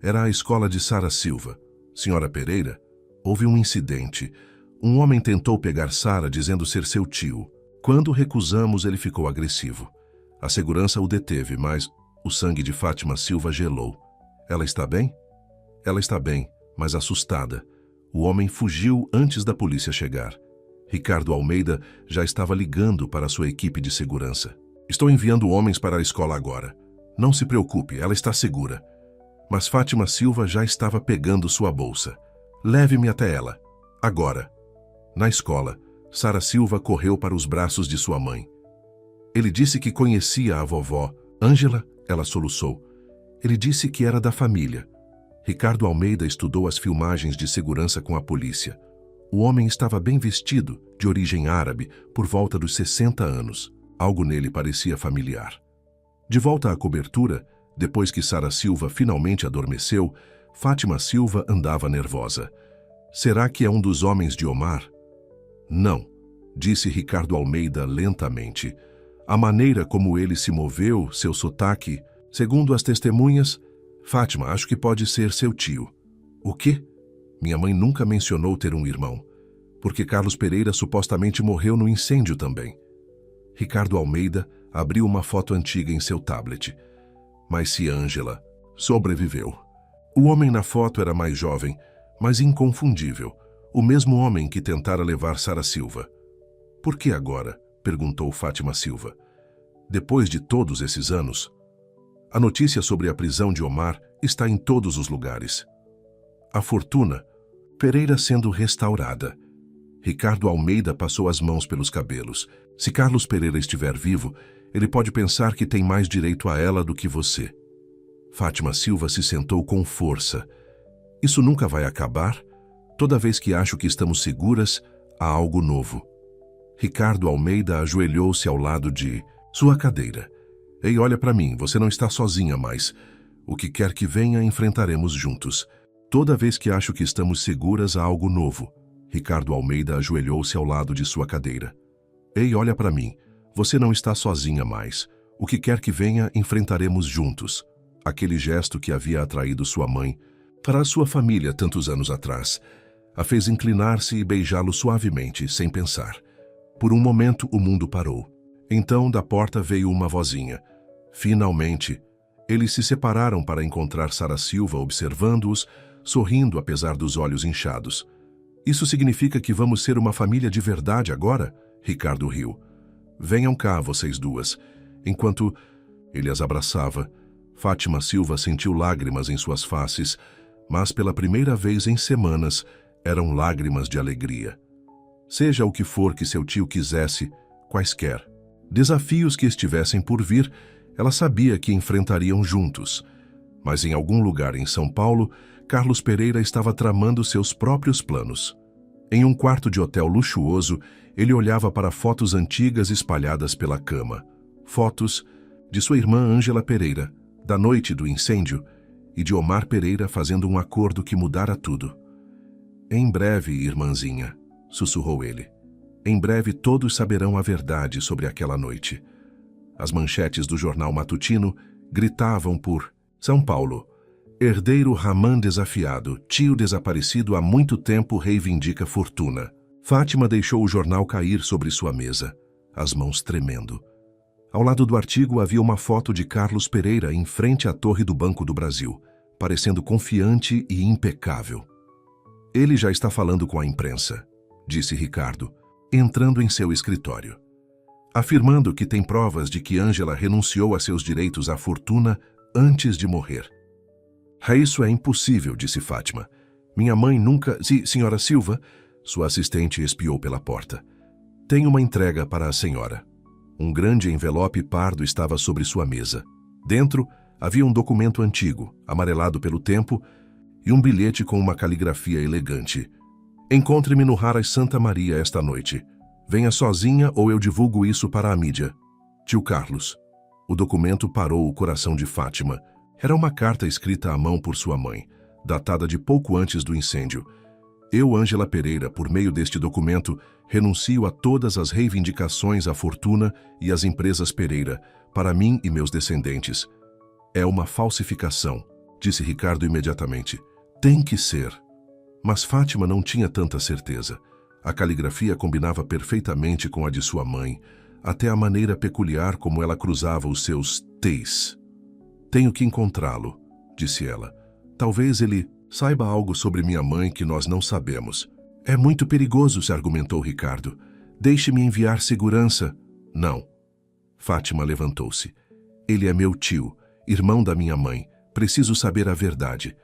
Era a escola de Sara Silva. Senhora Pereira, houve um incidente. Um homem tentou pegar Sara dizendo ser seu tio. Quando recusamos, ele ficou agressivo. A segurança o deteve, mas o sangue de Fátima Silva gelou. Ela está bem? Ela está bem, mas assustada. O homem fugiu antes da polícia chegar. Ricardo Almeida já estava ligando para sua equipe de segurança. Estou enviando homens para a escola agora. Não se preocupe, ela está segura. Mas Fátima Silva já estava pegando sua bolsa. Leve-me até ela. Agora. Na escola, Sara Silva correu para os braços de sua mãe. Ele disse que conhecia a vovó. Ângela, ela soluçou. Ele disse que era da família. Ricardo Almeida estudou as filmagens de segurança com a polícia. O homem estava bem vestido, de origem árabe, por volta dos 60 anos. Algo nele parecia familiar. De volta à cobertura, depois que Sara Silva finalmente adormeceu, Fátima Silva andava nervosa. Será que é um dos homens de Omar? Não, disse Ricardo Almeida lentamente. A maneira como ele se moveu, seu sotaque, segundo as testemunhas, Fátima, acho que pode ser seu tio. O quê? Minha mãe nunca mencionou ter um irmão, porque Carlos Pereira supostamente morreu no incêndio também. Ricardo Almeida abriu uma foto antiga em seu tablet. Mas se Ângela sobreviveu. O homem na foto era mais jovem, mas inconfundível, o mesmo homem que tentara levar Sara Silva. Por que agora? Perguntou Fátima Silva. Depois de todos esses anos, a notícia sobre a prisão de Omar está em todos os lugares. A fortuna. Pereira sendo restaurada. Ricardo Almeida passou as mãos pelos cabelos. Se Carlos Pereira estiver vivo, ele pode pensar que tem mais direito a ela do que você. Fátima Silva se sentou com força. Isso nunca vai acabar? Toda vez que acho que estamos seguras, há algo novo. Ricardo Almeida ajoelhou-se ao lado de sua cadeira. Ei, olha para mim, você não está sozinha mais. O que quer que venha, enfrentaremos juntos. Toda vez que acho que estamos seguras, há algo novo. Ricardo Almeida ajoelhou-se ao lado de sua cadeira. Ei, olha para mim, você não está sozinha mais. O que quer que venha, enfrentaremos juntos. Aquele gesto que havia atraído sua mãe para sua família tantos anos atrás, a fez inclinar-se e beijá-lo suavemente, sem pensar. Por um momento, o mundo parou. Então, da porta veio uma vozinha. Finalmente, eles se separaram para encontrar Sara Silva observando-os, sorrindo apesar dos olhos inchados. Isso significa que vamos ser uma família de verdade agora? Ricardo riu. Venham cá, vocês duas. Enquanto ele as abraçava, Fátima Silva sentiu lágrimas em suas faces, mas pela primeira vez em semanas, eram lágrimas de alegria. Seja o que for que seu tio quisesse, quaisquer desafios que estivessem por vir, ela sabia que enfrentariam juntos. Mas em algum lugar em São Paulo, Carlos Pereira estava tramando seus próprios planos. Em um quarto de hotel luxuoso, ele olhava para fotos antigas espalhadas pela cama. Fotos de sua irmã Ângela Pereira, da noite do incêndio, e de Omar Pereira fazendo um acordo que mudara tudo. Em breve, irmãzinha, sussurrou ele. Em breve todos saberão a verdade sobre aquela noite. As manchetes do jornal matutino gritavam por São Paulo. Herdeiro Ramã desafiado, tio desaparecido há muito tempo reivindica fortuna. Fátima deixou o jornal cair sobre sua mesa, as mãos tremendo. Ao lado do artigo havia uma foto de Carlos Pereira em frente à torre do Banco do Brasil, parecendo confiante e impecável. Ele já está falando com a imprensa, disse Ricardo, entrando em seu escritório, afirmando que tem provas de que Ângela renunciou a seus direitos à fortuna antes de morrer. Isso é impossível, disse Fátima. Minha mãe nunca... Senhora Silva, sua assistente espiou pela porta. Tem uma entrega para a senhora. Um grande envelope pardo estava sobre sua mesa. Dentro havia um documento antigo, amarelado pelo tempo, e um bilhete com uma caligrafia elegante. Encontre-me no Haras Santa Maria esta noite. Venha sozinha ou eu divulgo isso para a mídia. Tio Carlos. O documento parou o coração de Fátima. Era uma carta escrita à mão por sua mãe, datada de pouco antes do incêndio. Eu, Ângela Pereira, por meio deste documento, renuncio a todas as reivindicações à fortuna e às empresas Pereira, para mim e meus descendentes. É uma falsificação, disse Ricardo imediatamente. Tem que ser. Mas Fátima não tinha tanta certeza. A caligrafia combinava perfeitamente com a de sua mãe, até a maneira peculiar como ela cruzava os seus T's. Tenho que encontrá-lo, disse ela. Talvez ele saiba algo sobre minha mãe que nós não sabemos. É muito perigoso, se argumentou Ricardo. Deixe-me enviar segurança. Não. Fátima levantou-se. Ele é meu tio, irmão da minha mãe. Preciso saber a verdade.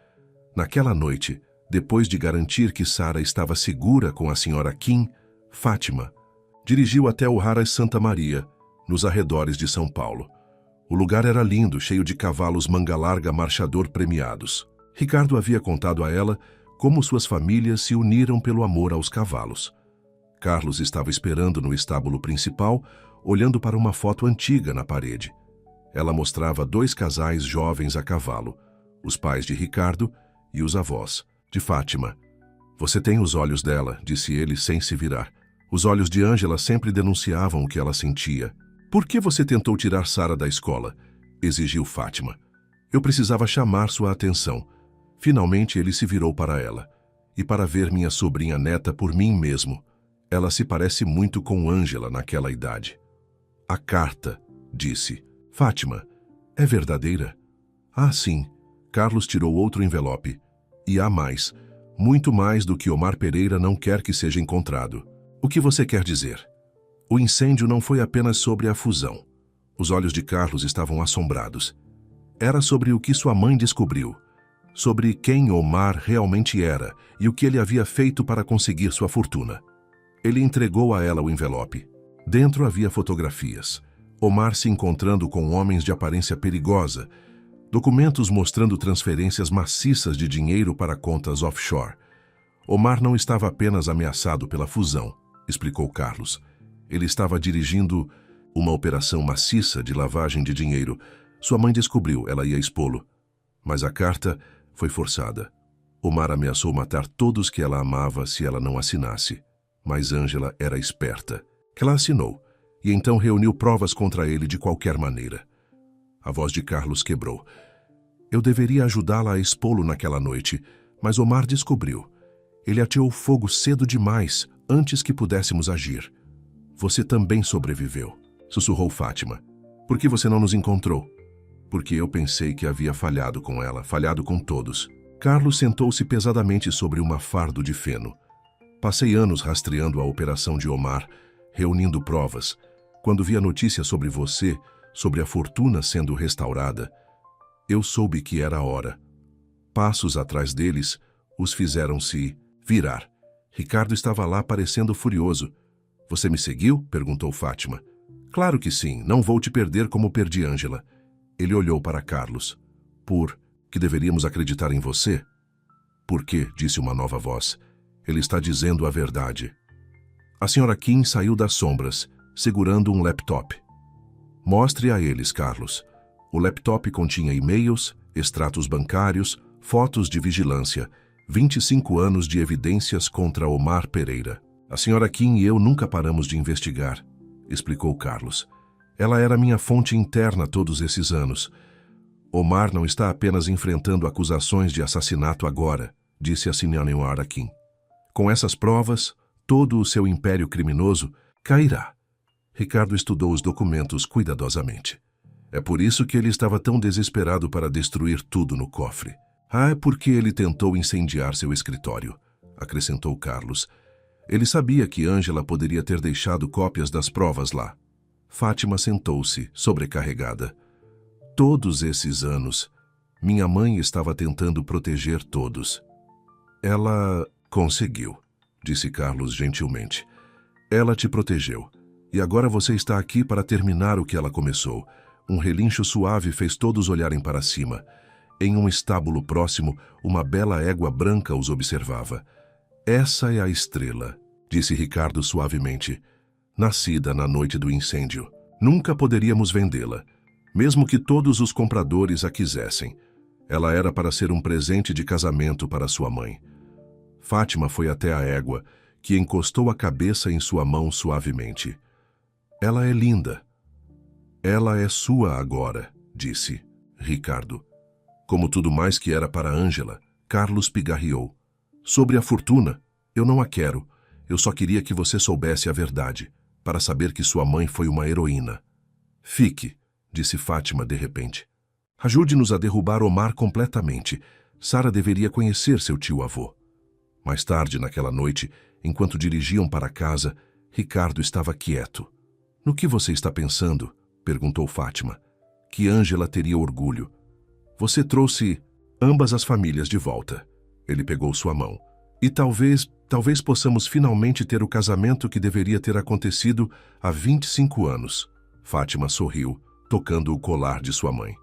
Naquela noite, depois de garantir que Sara estava segura com a senhora Kim, Fátima dirigiu até o Haras Santa Maria, nos arredores de São Paulo. O lugar era lindo, cheio de cavalos manga-larga marchador premiados. Ricardo havia contado a ela como suas famílias se uniram pelo amor aos cavalos. Carlos estava esperando no estábulo principal, olhando para uma foto antiga na parede. Ela mostrava dois casais jovens a cavalo, os pais de Ricardo e os avós, de Fátima. Você tem os olhos dela, disse ele sem se virar. Os olhos de Ângela sempre denunciavam o que ela sentia. Por que você tentou tirar Sara da escola? Exigiu Fátima. Eu precisava chamar sua atenção. Finalmente ele se virou para ela. E para ver minha sobrinha neta por mim mesmo. Ela se parece muito com Ângela naquela idade. A carta, disse. Fátima, é verdadeira? Ah, sim. Carlos tirou outro envelope. E há mais. Muito mais do que Omar Pereira não quer que seja encontrado. O que você quer dizer? O incêndio não foi apenas sobre a fusão. Os olhos de Carlos estavam assombrados. Era sobre o que sua mãe descobriu. sobre quem Omar realmente era e o que ele havia feito para conseguir sua fortuna. Ele entregou a ela o envelope. Dentro havia fotografias. Omar se encontrando com homens de aparência perigosa, documentos mostrando transferências maciças de dinheiro para contas offshore. Omar não estava apenas ameaçado pela fusão, explicou Carlos. Ele estava dirigindo uma operação maciça de lavagem de dinheiro. Sua mãe descobriu, ela ia expô-lo. Mas a carta foi forçada. Omar ameaçou matar todos que ela amava se ela não assinasse. Mas Ângela era esperta. Ela assinou, e então reuniu provas contra ele de qualquer maneira. A voz de Carlos quebrou. Eu deveria ajudá-la a expô-lo naquela noite, mas Omar descobriu. Ele ateou fogo cedo demais, antes que pudéssemos agir. Você também sobreviveu, sussurrou Fátima. Por que você não nos encontrou? Porque eu pensei que havia falhado com ela, falhado com todos. Carlos sentou-se pesadamente sobre uma fardo de feno. Passei anos rastreando a operação de Omar, reunindo provas. Quando vi a notícia sobre você, sobre a fortuna sendo restaurada, eu soube que era a hora. Passos atrás deles os fizeram se virar. Ricardo estava lá parecendo furioso. Você me seguiu? Perguntou Fátima. Claro que sim, não vou te perder como perdi Ângela. Ele olhou para Carlos. Por que deveríamos acreditar em você? Por quê? Disse uma nova voz. Ele está dizendo a verdade. A senhora Kim saiu das sombras, segurando um laptop. Mostre a eles, Carlos. O laptop continha e-mails, extratos bancários, fotos de vigilância, 25 anos de evidências contra Omar Pereira. A senhora Kim e eu nunca paramos de investigar, explicou Carlos. Ela era minha fonte interna todos esses anos. Omar não está apenas enfrentando acusações de assassinato agora, disse a senhora Kim. Com essas provas, todo o seu império criminoso cairá. Ricardo estudou os documentos cuidadosamente. É por isso que ele estava tão desesperado para destruir tudo no cofre. É porque ele tentou incendiar seu escritório, acrescentou Carlos. Ele sabia que Ângela poderia ter deixado cópias das provas lá. Fátima sentou-se, sobrecarregada. Todos esses anos, minha mãe estava tentando proteger todos. Ela conseguiu, disse Carlos gentilmente. Ela te protegeu. E agora você está aqui para terminar o que ela começou. Um relincho suave fez todos olharem para cima. Em um estábulo próximo, uma bela égua branca os observava. Essa é a estrela, disse Ricardo suavemente. Nascida na noite do incêndio. Nunca poderíamos vendê-la, mesmo que todos os compradores a quisessem. Ela era para ser um presente de casamento para sua mãe. Fátima foi até a égua, que encostou a cabeça em sua mão suavemente. Ela é linda. Ela é sua agora, disse Ricardo. Como tudo mais que era para Ângela, Carlos pigarreou. Sobre a fortuna, eu não a quero. Eu só queria que você soubesse a verdade, para saber que sua mãe foi uma heroína. Fique, disse Fátima de repente. Ajude-nos a derrubar Omar completamente. Sara deveria conhecer seu tio-avô. Mais tarde, naquela noite, enquanto dirigiam para casa, Ricardo estava quieto. No que você está pensando? Perguntou Fátima. Que Ângela teria orgulho. Você trouxe ambas as famílias de volta. Ele pegou sua mão. E talvez possamos finalmente ter o casamento que deveria ter acontecido há 25 anos. Fátima sorriu, tocando o colar de sua mãe.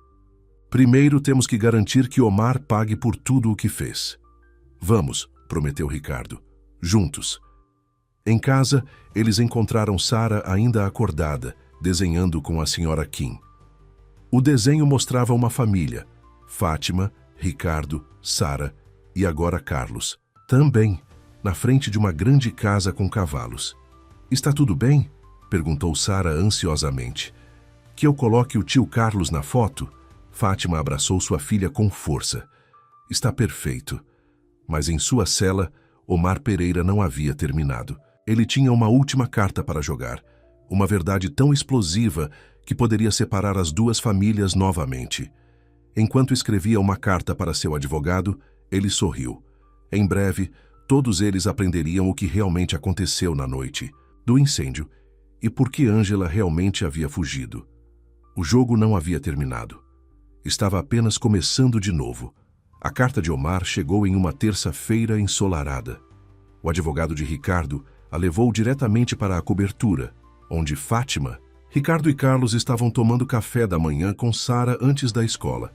Primeiro temos que garantir que Omar pague por tudo o que fez. Vamos, prometeu Ricardo. Juntos. Em casa, eles encontraram Sara ainda acordada, desenhando com a senhora Kim. O desenho mostrava uma família. Fátima, Ricardo, Sara e agora Carlos. Também, na frente de uma grande casa com cavalos. Está tudo bem? Perguntou Sara ansiosamente. Que eu coloque o tio Carlos na foto? Fátima abraçou sua filha com força. Está perfeito. Mas em sua cela, Omar Pereira não havia terminado. Ele tinha uma última carta para jogar. Uma verdade tão explosiva que poderia separar as duas famílias novamente. Enquanto escrevia uma carta para seu advogado, ele sorriu. Em breve, todos eles aprenderiam o que realmente aconteceu na noite do incêndio e por que Ângela realmente havia fugido. O jogo não havia terminado. Estava apenas começando de novo. A carta de Omar chegou em uma terça-feira ensolarada. O advogado de Ricardo a levou diretamente para a cobertura, onde Fátima, Ricardo e Carlos estavam tomando café da manhã com Sara antes da escola.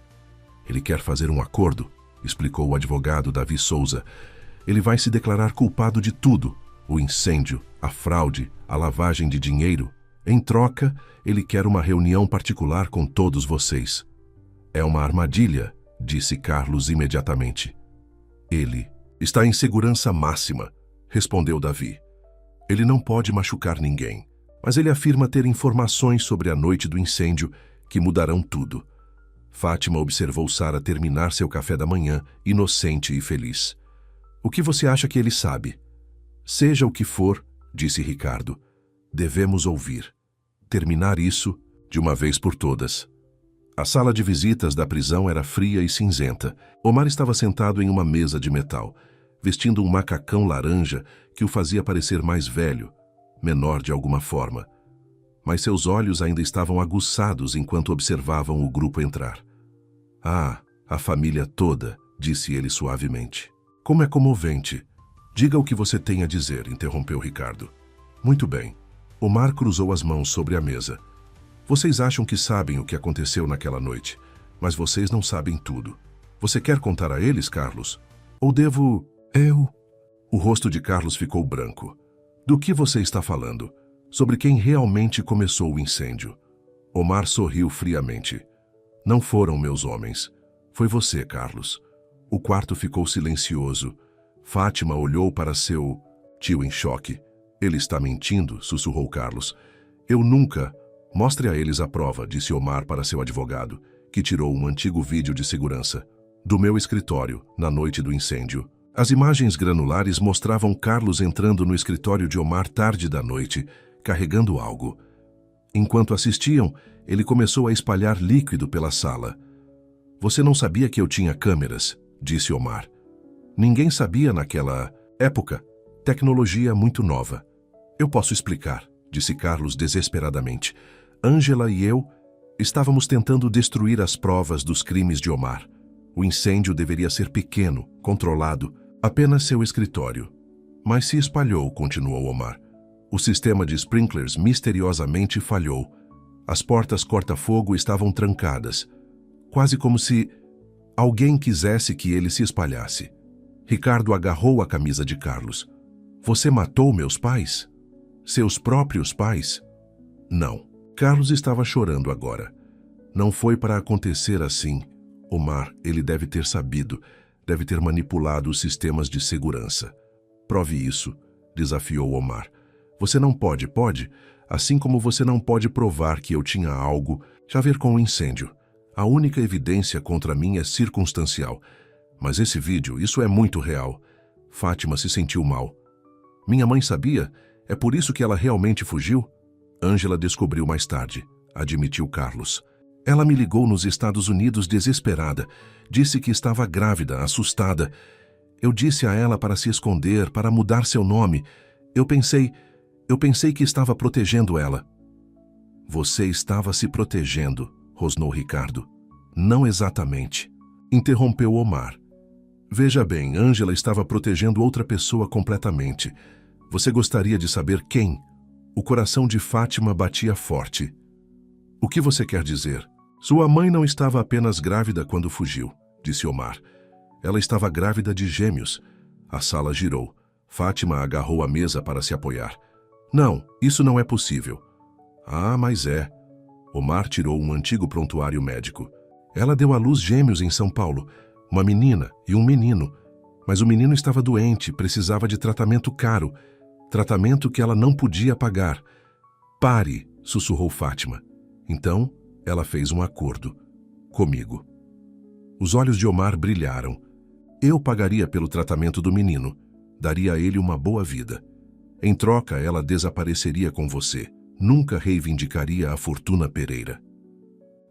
Ele quer fazer um acordo, explicou o advogado Davi Souza. Ele vai se declarar culpado de tudo: o incêndio, a fraude, a lavagem de dinheiro. Em troca, ele quer uma reunião particular com todos vocês. É uma armadilha, disse Carlos imediatamente. Ele está em segurança máxima, respondeu Davi. Ele não pode machucar ninguém, mas ele afirma ter informações sobre a noite do incêndio que mudarão tudo. Fátima observou Sara terminar seu café da manhã, inocente e feliz. O que você acha que ele sabe? Seja o que for, disse Ricardo, devemos ouvir. Terminar isso de uma vez por todas. A sala de visitas da prisão era fria e cinzenta. Omar estava sentado em uma mesa de metal, vestindo um macacão laranja que o fazia parecer mais velho, menor de alguma forma. Mas seus olhos ainda estavam aguçados enquanto observavam o grupo entrar. Ah, a família toda, disse ele suavemente. Como é comovente. Diga o que você tem a dizer, interrompeu Ricardo. Muito bem. Omar cruzou as mãos sobre a mesa. Vocês acham que sabem o que aconteceu naquela noite, mas vocês não sabem tudo. Você quer contar a eles, Carlos? Ou devo... Eu? O rosto de Carlos ficou branco. Do que você está falando? Sobre quem realmente começou o incêndio? Omar sorriu friamente. Não foram meus homens. Foi você, Carlos. O quarto ficou silencioso. Fátima olhou para seu tio em choque. Ele está mentindo, sussurrou Carlos. Eu nunca... Mostre a eles a prova, disse Omar para seu advogado, que tirou um antigo vídeo de segurança. Do meu escritório, na noite do incêndio. As imagens granulares mostravam Carlos entrando no escritório de Omar tarde da noite, carregando algo. Enquanto assistiam, ele começou a espalhar líquido pela sala. Você não sabia que eu tinha câmeras, disse Omar. Ninguém sabia naquela época. Tecnologia muito nova. Eu posso explicar, disse Carlos desesperadamente. Ângela e eu estávamos tentando destruir as provas dos crimes de Omar. O incêndio deveria ser pequeno, controlado, apenas seu escritório. Mas se espalhou, continuou Omar. O sistema de sprinklers misteriosamente falhou. As portas corta-fogo estavam trancadas, quase como se alguém quisesse que ele se espalhasse. Ricardo agarrou a camisa de Carlos. Você matou meus pais? Seus próprios pais? Não. Carlos estava chorando agora. Não foi para acontecer assim. Omar, ele deve ter sabido, deve ter manipulado os sistemas de segurança. Prove isso, desafiou Omar. Você não pode, pode? Assim como você não pode provar que eu tinha algo a ver com o incêndio. A única evidência contra mim é circunstancial. Mas esse vídeo, isso é muito real. Fátima se sentiu mal. Minha mãe sabia? É por isso que ela realmente fugiu? Ângela descobriu mais tarde, admitiu Carlos. Ela me ligou nos Estados Unidos desesperada. Disse que estava grávida, assustada. Eu disse a ela para se esconder, para mudar seu nome. Eu pensei que estava protegendo ela. Você estava se protegendo, rosnou Ricardo. Não exatamente. Interrompeu Omar. Veja bem, Ângela estava protegendo outra pessoa completamente. Você gostaria de saber quem? O coração de Fátima batia forte. O que você quer dizer? Sua mãe não estava apenas grávida quando fugiu, disse Omar. Ela estava grávida de gêmeos. A sala girou. Fátima agarrou a mesa para se apoiar. Não, isso não é possível. Ah, mas é. Omar tirou um antigo prontuário médico. Ela deu à luz gêmeos em São Paulo, uma menina e um menino. Mas o menino estava doente, precisava de tratamento caro. Tratamento que ela não podia pagar. Pare, sussurrou Fátima. Então, ela fez um acordo. Comigo. Os olhos de Omar brilharam. Eu pagaria pelo tratamento do menino. Daria a ele uma boa vida. Em troca, ela desapareceria com você. Nunca reivindicaria a fortuna Pereira.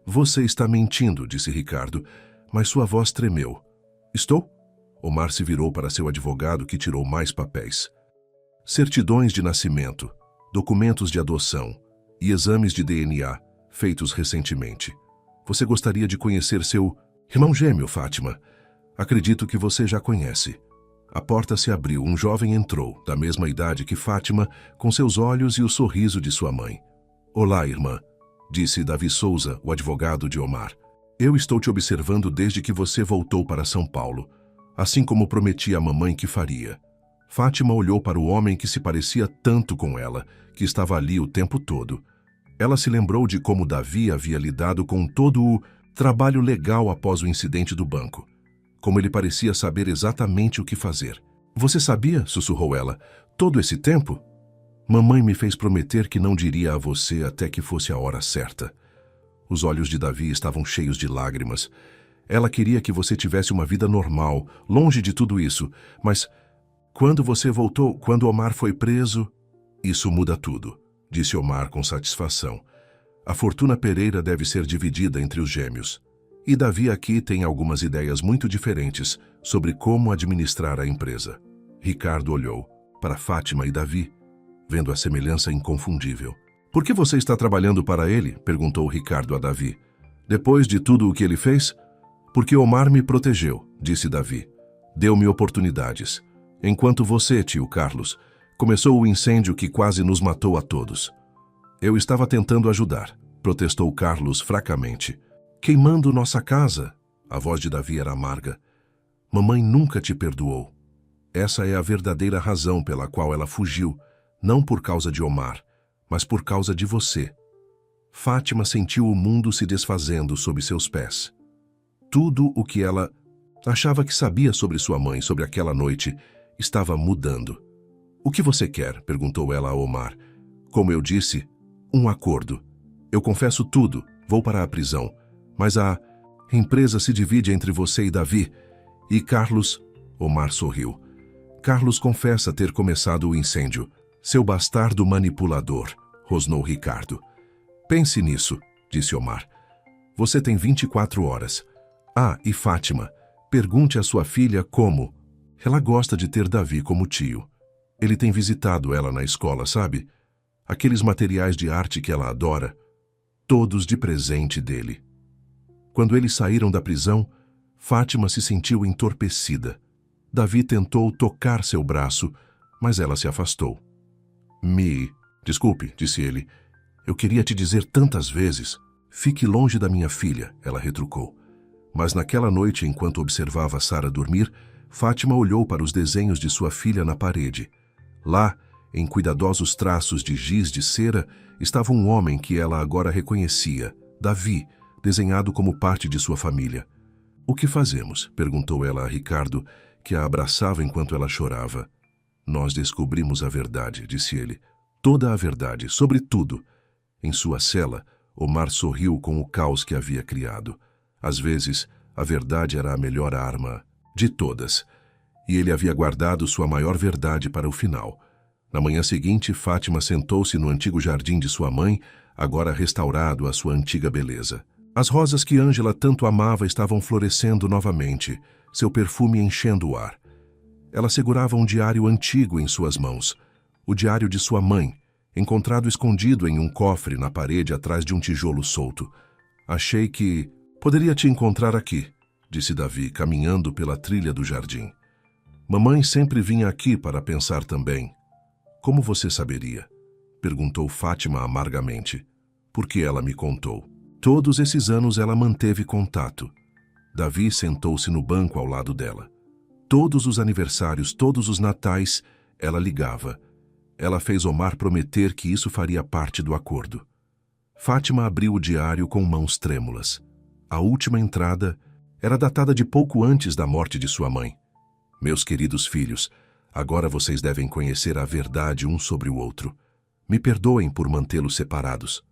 Você está mentindo, disse Ricardo, mas sua voz tremeu. Estou? Omar se virou para seu advogado, que tirou mais papéis. Certidões de nascimento, documentos de adoção e exames de DNA feitos recentemente. Você gostaria de conhecer seu irmão gêmeo, Fátima? Acredito que você já conhece. A porta se abriu, um jovem entrou, da mesma idade que Fátima, com seus olhos e o sorriso de sua mãe. Olá, irmã, disse Davi Souza, o advogado de Omar. Eu estou te observando desde que você voltou para São Paulo, assim como prometi à mamãe que faria. Fátima olhou para o homem que se parecia tanto com ela, que estava ali o tempo todo. Ela se lembrou de como Davi havia lidado com todo o trabalho legal após o incidente do banco. Como ele parecia saber exatamente o que fazer. Você sabia, sussurrou ela, todo esse tempo? Mamãe me fez prometer que não diria a você até que fosse a hora certa. Os olhos de Davi estavam cheios de lágrimas. Ela queria que você tivesse uma vida normal, longe de tudo isso, mas quando você voltou, quando Omar foi preso, isso muda tudo, disse Omar com satisfação. A fortuna Pereira deve ser dividida entre os gêmeos. E Davi aqui tem algumas ideias muito diferentes sobre como administrar a empresa. Ricardo olhou para Fátima e Davi, vendo a semelhança inconfundível. Por que você está trabalhando para ele? Perguntou Ricardo a Davi. Depois de tudo o que ele fez? Porque Omar me protegeu, disse Davi. Deu-me oportunidades. Enquanto você, tio Carlos, começou o incêndio que quase nos matou a todos. Eu estava tentando ajudar, protestou Carlos fracamente. Queimando nossa casa. A voz de Davi era amarga. Mamãe nunca te perdoou. Essa é a verdadeira razão pela qual ela fugiu, não por causa de Omar, mas por causa de você. Fátima sentiu o mundo se desfazendo sob seus pés. Tudo o que ela achava que sabia sobre sua mãe, sobre aquela noite, estava mudando. O que você quer? Perguntou ela a Omar. Como eu disse, um acordo. Eu confesso tudo, vou para a prisão. Mas a empresa se divide entre você e Davi. E Carlos... Omar sorriu. Carlos confessa ter começado o incêndio. Seu bastardo manipulador, rosnou Ricardo. Pense nisso, disse Omar. Você tem 24 horas. Ah, e Fátima, pergunte à sua filha como. Ela gosta de ter Davi como tio. Ele tem visitado ela na escola, sabe? Aqueles materiais de arte que ela adora, todos de presente dele. Quando eles saíram da prisão, Fátima se sentiu entorpecida. Davi tentou tocar seu braço, mas ela se afastou. Desculpe, disse ele. Eu queria te dizer tantas vezes. Fique longe da minha filha, ela retrucou. Mas naquela noite, enquanto observava Sara dormir, Fátima olhou para os desenhos de sua filha na parede. Lá, em cuidadosos traços de giz de cera, estava um homem que ela agora reconhecia, Davi, desenhado como parte de sua família. O que fazemos? Perguntou ela a Ricardo, que a abraçava enquanto ela chorava. Nós descobrimos a verdade, disse ele. Toda a verdade, sobre tudo. Em sua cela, Omar sorriu com o caos que havia criado. Às vezes, a verdade era a melhor arma de todas. E ele havia guardado sua maior verdade para o final. Na manhã seguinte, Fátima sentou-se no antigo jardim de sua mãe, agora restaurado à sua antiga beleza. As rosas que Ângela tanto amava estavam florescendo novamente, seu perfume enchendo o ar. Ela segurava um diário antigo em suas mãos, o diário de sua mãe, encontrado escondido em um cofre na parede atrás de um tijolo solto. Achei que poderia te encontrar aqui, disse Davi, caminhando pela trilha do jardim. Mamãe sempre vinha aqui para pensar também. Como você saberia? Perguntou Fátima amargamente. Porque ela me contou. Todos esses anos ela manteve contato. Davi sentou-se no banco ao lado dela. Todos os aniversários, todos os natais, ela ligava. Ela fez Omar prometer que isso faria parte do acordo. Fátima abriu o diário com mãos trêmulas. A última entrada era datada de pouco antes da morte de sua mãe. Meus queridos filhos, agora vocês devem conhecer a verdade um sobre o outro. Me perdoem por mantê-los separados.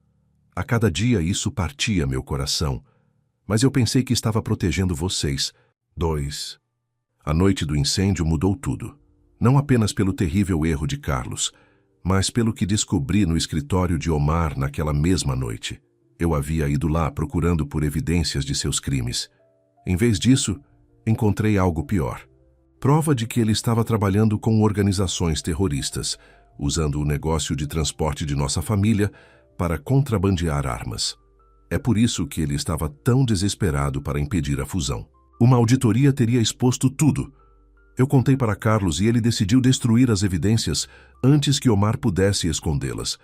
A cada dia isso partia meu coração, mas eu pensei que estava protegendo vocês. 2. A noite do incêndio mudou tudo. Não apenas pelo terrível erro de Carlos, mas pelo que descobri no escritório de Omar naquela mesma noite. Eu havia ido lá procurando por evidências de seus crimes. Em vez disso, encontrei algo pior. Prova de que ele estava trabalhando com organizações terroristas, usando o negócio de transporte de nossa família para contrabandear armas. É por isso que ele estava tão desesperado para impedir a fusão. Uma auditoria teria exposto tudo. Eu contei para Carlos e ele decidiu destruir as evidências antes que Omar pudesse escondê-las.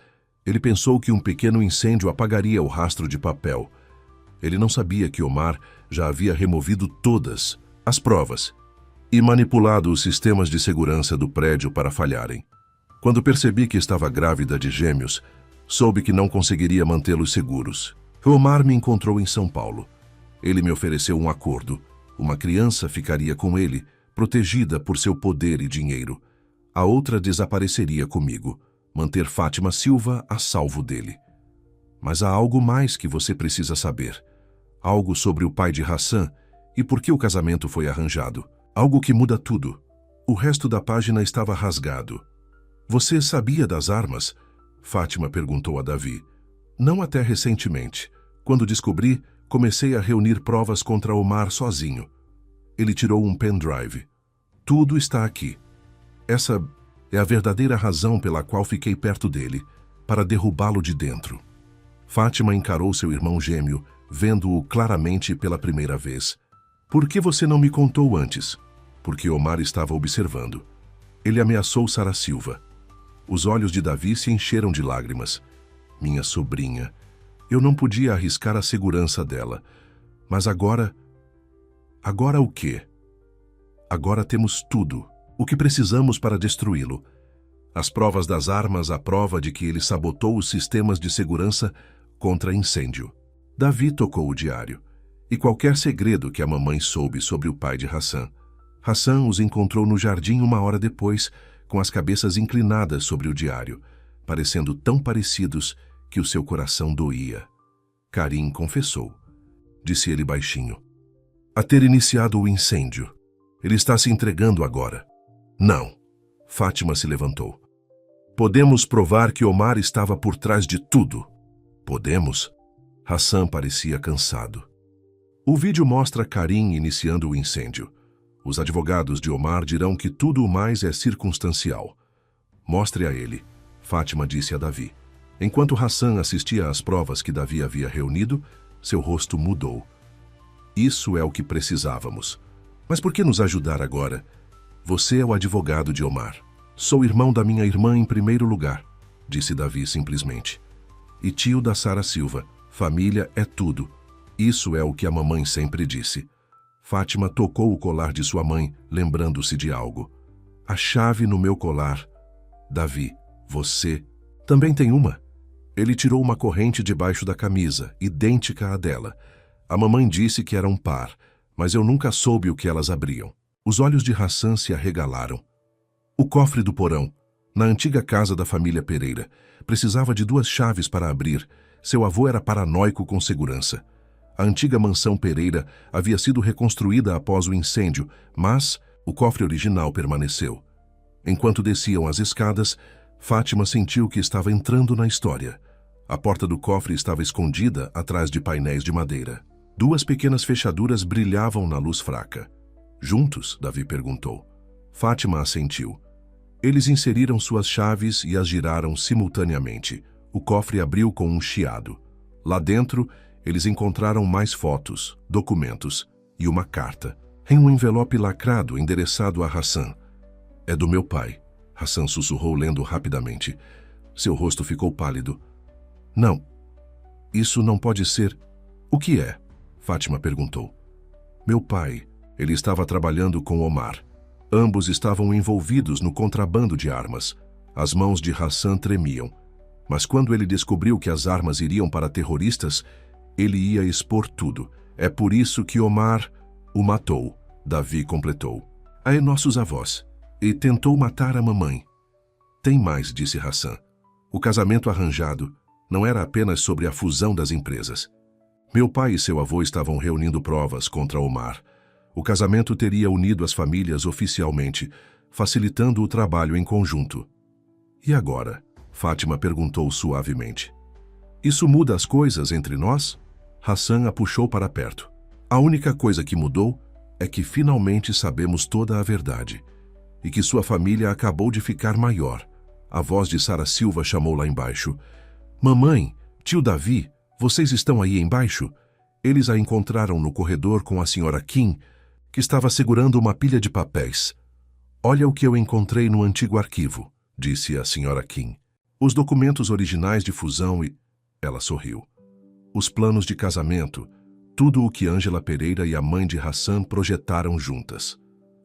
Ele pensou que um pequeno incêndio apagaria o rastro de papel. Ele não sabia que Omar já havia removido todas as provas e manipulado os sistemas de segurança do prédio para falharem. Quando percebi que estava grávida de gêmeos, soube que não conseguiria mantê-los seguros. Omar me encontrou em São Paulo. Ele me ofereceu um acordo. Uma criança ficaria com ele, protegida por seu poder e dinheiro. A outra desapareceria comigo, manter Fátima Silva a salvo dele. Mas há algo mais que você precisa saber. Algo sobre o pai de Hassan e por que o casamento foi arranjado. Algo que muda tudo. O resto da página estava rasgado. Você sabia das armas? Fátima perguntou a Davi. Não até recentemente. Quando descobri, comecei a reunir provas contra Omar sozinho. Ele tirou um pendrive. Tudo está aqui. Essa é a verdadeira razão pela qual fiquei perto dele, para derrubá-lo de dentro. Fátima encarou seu irmão gêmeo, vendo-o claramente pela primeira vez. Por que você não me contou antes? Porque Omar estava observando. Ele ameaçou Sara Silva. Os olhos de Davi se encheram de lágrimas. Minha sobrinha. Eu não podia arriscar a segurança dela. Mas agora... Agora o quê? Agora temos tudo. O que precisamos para destruí-lo. As provas das armas, a prova de que ele sabotou os sistemas de segurança contra incêndio. Davi tocou o diário. E qualquer segredo que a mamãe soube sobre o pai de Hassan. Hassan os encontrou no jardim 1 hora depois, com as cabeças inclinadas sobre o diário, parecendo tão parecidos que o seu coração doía. Karim confessou, disse ele baixinho, a ter iniciado o incêndio. Ele está se entregando agora. Não. Fátima se levantou. Podemos provar que Omar estava por trás de tudo. Podemos? Hassan parecia cansado. O vídeo mostra Karim iniciando o incêndio. Os advogados de Omar dirão que tudo o mais é circunstancial. Mostre a ele, Fátima disse a Davi. Enquanto Hassan assistia às provas que Davi havia reunido, seu rosto mudou. Isso é o que precisávamos. Mas por que nos ajudar agora? Você é o advogado de Omar. Sou irmão da minha irmã em primeiro lugar, disse Davi simplesmente. E tio da Sara Silva. Família é tudo. Isso é o que a mamãe sempre disse. Fátima tocou o colar de sua mãe, lembrando-se de algo. A chave no meu colar. Davi, você também tem uma. Ele tirou uma corrente debaixo da camisa, idêntica à dela. A mamãe disse que era um par, mas eu nunca soube o que elas abriam. Os olhos de Hassan se arregalaram. O cofre do porão, na antiga casa da família Pereira, precisava de 2 chaves para abrir. Seu avô era paranoico com segurança. A antiga mansão Pereira havia sido reconstruída após o incêndio, mas o cofre original permaneceu. Enquanto desciam as escadas, Fátima sentiu que estava entrando na história. A porta do cofre estava escondida atrás de painéis de madeira. 2 pequenas fechaduras brilhavam na luz fraca. Juntos? Davi perguntou. Fátima assentiu. Eles inseriram suas chaves e as giraram simultaneamente. O cofre abriu com um chiado. Lá dentro, eles encontraram mais fotos, documentos e uma carta, em um envelope lacrado endereçado a Hassan. É do meu pai, Hassan sussurrou lendo rapidamente. Seu rosto ficou pálido. Não, isso não pode ser. O que é? Fátima perguntou. Meu pai, ele estava trabalhando com Omar. Ambos estavam envolvidos no contrabando de armas. As mãos de Hassan tremiam. Mas quando ele descobriu que as armas iriam para terroristas, ele ia expor tudo. É por isso que Omar o matou, Davi completou. A nossos avós. E tentou matar a mamãe. Tem mais, disse Hassan. O casamento arranjado não era apenas sobre a fusão das empresas. Meu pai e seu avô estavam reunindo provas contra Omar. O casamento teria unido as famílias oficialmente, facilitando o trabalho em conjunto. E agora? Fátima perguntou suavemente. Isso muda as coisas entre nós? Hassan a puxou para perto. A única coisa que mudou é que finalmente sabemos toda a verdade. E que sua família acabou de ficar maior. A voz de Sara Silva chamou lá embaixo. Mamãe, tio Davi, vocês estão aí embaixo? Eles a encontraram no corredor com a senhora Kim. que estava segurando uma pilha de papéis. Olha o que eu encontrei no antigo arquivo, disse a Sra. Kim. Os documentos originais de fusão e... Ela sorriu. Os planos de casamento, tudo o que Ângela Pereira e a mãe de Hassan projetaram juntas.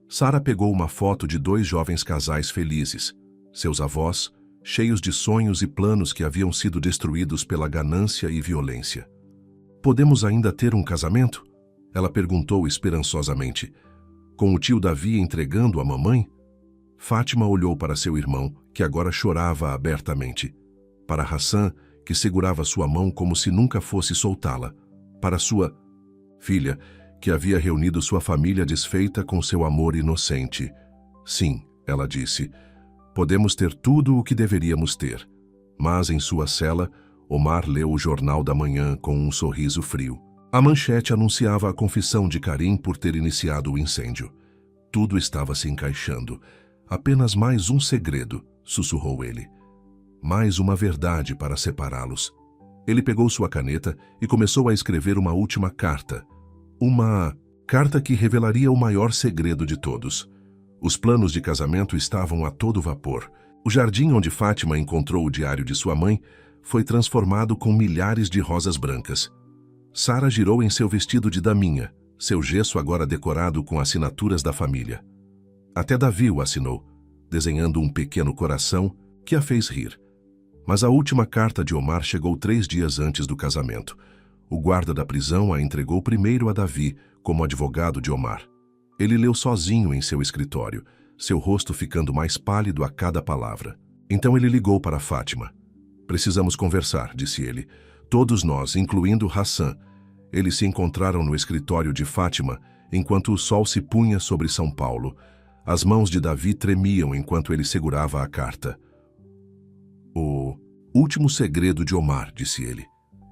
Sara pegou uma foto de 2 jovens casais felizes, seus avós, cheios de sonhos e planos que haviam sido destruídos pela ganância e violência. Podemos ainda ter um casamento? Ela perguntou esperançosamente. Com o tio Davi entregando a mamãe? Fátima olhou para seu irmão, que agora chorava abertamente. Para Hassan, que segurava sua mão como se nunca fosse soltá-la. Para sua filha, que havia reunido sua família desfeita com seu amor inocente. Sim, ela disse, podemos ter tudo o que deveríamos ter. Mas em sua cela, Omar leu o Jornal da Manhã com um sorriso frio. A manchete anunciava a confissão de Karim por ter iniciado o incêndio. Tudo estava se encaixando. Apenas mais um segredo, sussurrou ele. Mais uma verdade para separá-los. Ele pegou sua caneta e começou a escrever uma última carta. Uma carta que revelaria o maior segredo de todos. Os planos de casamento estavam a todo vapor. O jardim onde Fátima encontrou o diário de sua mãe foi transformado com milhares de rosas brancas. Sara girou em seu vestido de daminha, seu gesso agora decorado com assinaturas da família. Até Davi o assinou, desenhando um pequeno coração que a fez rir. Mas a última carta de Omar chegou 3 dias antes do casamento. O guarda da prisão a entregou primeiro a Davi, como advogado de Omar. Ele leu sozinho em seu escritório, seu rosto ficando mais pálido a cada palavra. Então ele ligou para Fátima. Precisamos conversar, disse ele. Todos nós, incluindo Hassan. Eles se encontraram no escritório de Fátima, enquanto o sol se punha sobre São Paulo. As mãos de Davi tremiam enquanto ele segurava a carta. O último segredo de Omar, disse ele,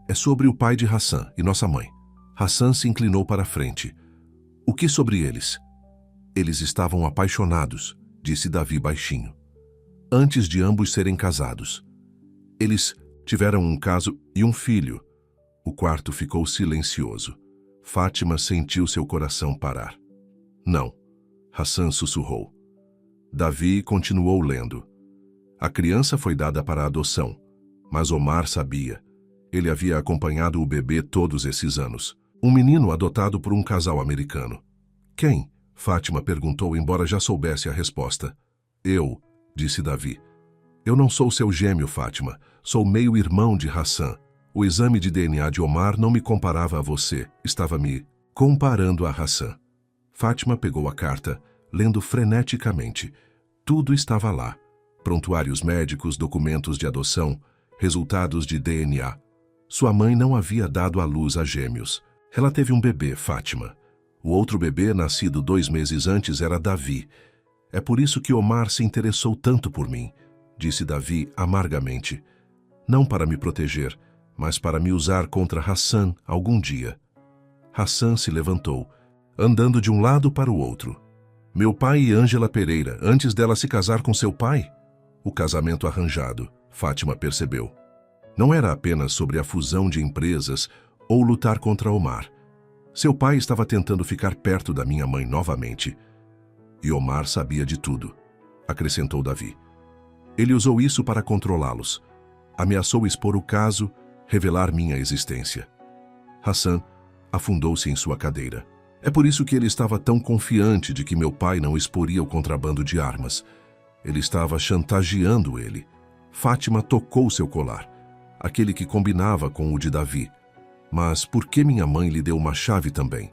é sobre o pai de Hassan e nossa mãe. Hassan se inclinou para a frente. O que sobre eles? Eles estavam apaixonados, disse Davi baixinho. Antes de ambos serem casados. Eles tiveram um caso e um filho. O quarto ficou silencioso. Fátima sentiu seu coração parar. Não, Hassan sussurrou. Davi continuou lendo. A criança foi dada para adoção, mas Omar sabia. Ele havia acompanhado o bebê todos esses anos. Um menino adotado por um casal americano. Quem? Fátima perguntou, embora já soubesse a resposta. Eu, disse Davi. Eu não sou seu gêmeo, Fátima. Sou meio-irmão de Hassan. O exame de DNA de Omar não me comparava a você. Estava me comparando a Hassan. Fátima pegou a carta, lendo freneticamente. Tudo estava lá. Prontuários médicos, documentos de adoção, resultados de DNA. Sua mãe não havia dado à luz a gêmeos. Ela teve um bebê, Fátima. O outro bebê, nascido 2 meses antes, era Davi. É por isso que Omar se interessou tanto por mim, disse Davi amargamente. Não para me proteger, mas para me usar contra Hassan algum dia. Hassan se levantou, andando de um lado para o outro. Meu pai e Ângela Pereira, antes dela se casar com seu pai? O casamento arranjado, Fátima percebeu. Não era apenas sobre a fusão de empresas ou lutar contra Omar. Seu pai estava tentando ficar perto da minha mãe novamente. E Omar sabia de tudo, acrescentou Davi. Ele usou isso para controlá-los. Ameaçou expor o caso, revelar minha existência. Hassan afundou-se em sua cadeira. É por isso que ele estava tão confiante de que meu pai não exporia o contrabando de armas. Ele estava chantageando ele. Fátima tocou seu colar, aquele que combinava com o de Davi. Mas por que minha mãe lhe deu uma chave também?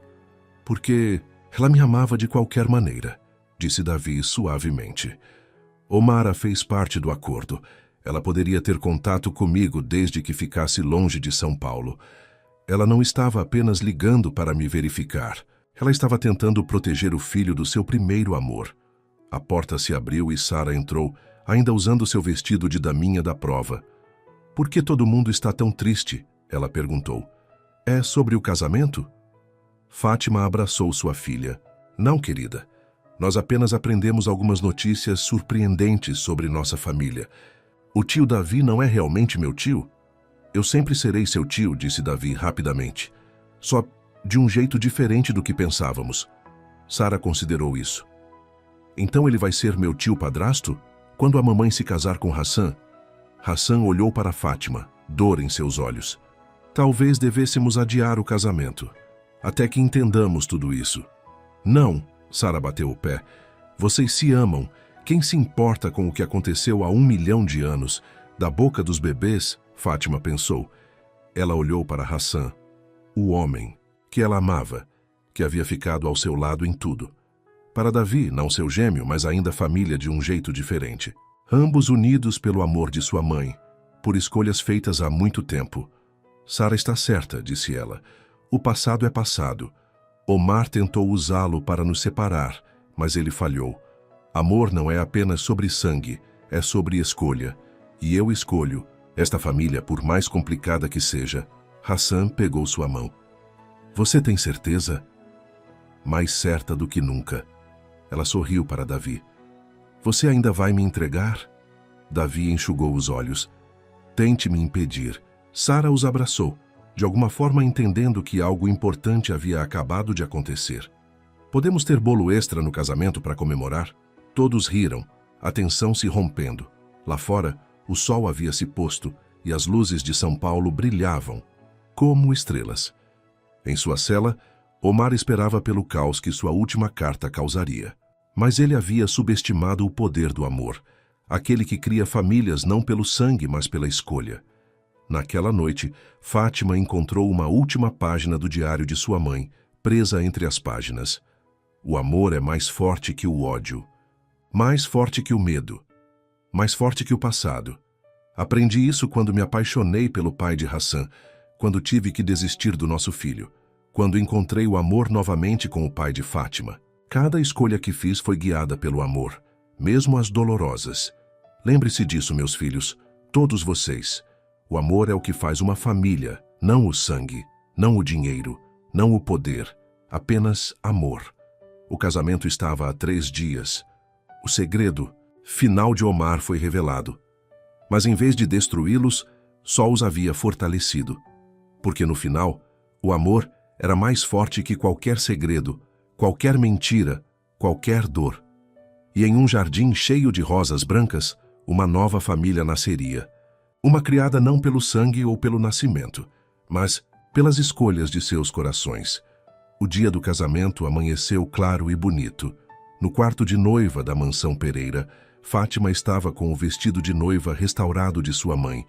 Porque ela me amava de qualquer maneira, disse Davi suavemente. Omar a fez parte do acordo. Ela poderia ter contato comigo desde que ficasse longe de São Paulo. Ela não estava apenas ligando para me verificar. Ela estava tentando proteger o filho do seu primeiro amor. A porta se abriu e Sara entrou, ainda usando seu vestido de daminha da prova. Por que todo mundo está tão triste? Ela perguntou. É sobre o casamento? Fátima abraçou sua filha. Não, querida. Nós apenas aprendemos algumas notícias surpreendentes sobre nossa família. O tio Davi não é realmente meu tio? Eu sempre serei seu tio, disse Davi rapidamente. Só de um jeito diferente do que pensávamos. Sara considerou isso. Então ele vai ser meu tio padrasto? Quando a mamãe se casar com Hassan? Hassan olhou para Fátima, dor em seus olhos. Talvez devêssemos adiar o casamento, até que entendamos tudo isso. Não, Sara bateu o pé. Vocês se amam. Quem se importa com o que aconteceu há 1 milhão de anos? Da boca dos bebês, Fátima pensou. Ela olhou para Hassan, o homem que ela amava, que havia ficado ao seu lado em tudo. Para Davi, não seu gêmeo, mas ainda família de um jeito diferente. Ambos unidos pelo amor de sua mãe, por escolhas feitas há muito tempo. Sara está certa, disse ela. O passado é passado. Omar tentou usá-lo para nos separar, mas ele falhou. Amor não é apenas sobre sangue, é sobre escolha. E eu escolho, esta família, por mais complicada que seja. Hassan pegou sua mão. Você tem certeza? Mais certa do que nunca. Ela sorriu para Davi. Você ainda vai me entregar? Davi enxugou os olhos. Tente me impedir. Sara os abraçou, de alguma forma entendendo que algo importante havia acabado de acontecer. Podemos ter bolo extra no casamento para comemorar? Todos riram, a tensão se rompendo. Lá fora, o sol havia se posto e as luzes de São Paulo brilhavam, como estrelas. Em sua cela, Omar esperava pelo caos que sua última carta causaria. Mas ele havia subestimado o poder do amor, aquele que cria famílias não pelo sangue, mas pela escolha. Naquela noite, Fátima encontrou uma última página do diário de sua mãe, presa entre as páginas. O amor é mais forte que o ódio, mais forte que o medo, mais forte que o passado. Aprendi isso quando me apaixonei pelo pai de Hassan, quando tive que desistir do nosso filho, quando encontrei o amor novamente com o pai de Fátima. Cada escolha que fiz foi guiada pelo amor, mesmo as dolorosas. Lembre-se disso, meus filhos, todos vocês. O amor é o que faz uma família, não o sangue, não o dinheiro, não o poder, apenas amor. O casamento estava há 3 dias. O segredo final de Omar foi revelado. Mas em vez de destruí-los, só os havia fortalecido. Porque no final, o amor era mais forte que qualquer segredo, qualquer mentira, qualquer dor. E em um jardim cheio de rosas brancas, uma nova família nasceria. Uma criada não pelo sangue ou pelo nascimento, mas pelas escolhas de seus corações. O dia do casamento amanheceu claro e bonito. No quarto de noiva da mansão Pereira, Fátima estava com o vestido de noiva restaurado de sua mãe,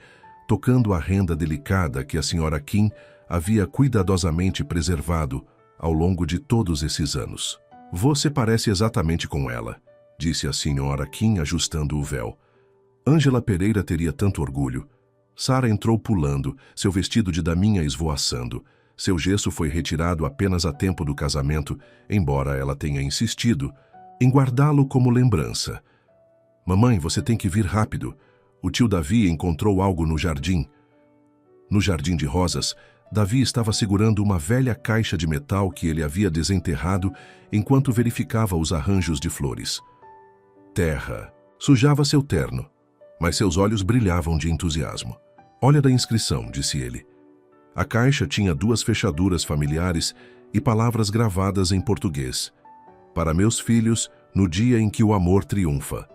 tocando a renda delicada que a senhora Kim havia cuidadosamente preservado ao longo de todos esses anos. Você parece exatamente com ela, disse a senhora Kim ajustando o véu. Ângela Pereira teria tanto orgulho. Sara entrou pulando, seu vestido de daminha esvoaçando. Seu gesso foi retirado apenas a tempo do casamento, embora ela tenha insistido em guardá-lo como lembrança. Mamãe, você tem que vir rápido. O tio Davi encontrou algo no jardim. No jardim de rosas, Davi estava segurando uma velha caixa de metal que ele havia desenterrado enquanto verificava os arranjos de flores. Terra. Sujava seu terno, mas seus olhos brilhavam de entusiasmo. Olha da inscrição, disse ele. A caixa tinha 2 fechaduras familiares e palavras gravadas em português. Para meus filhos, no dia em que o amor triunfa.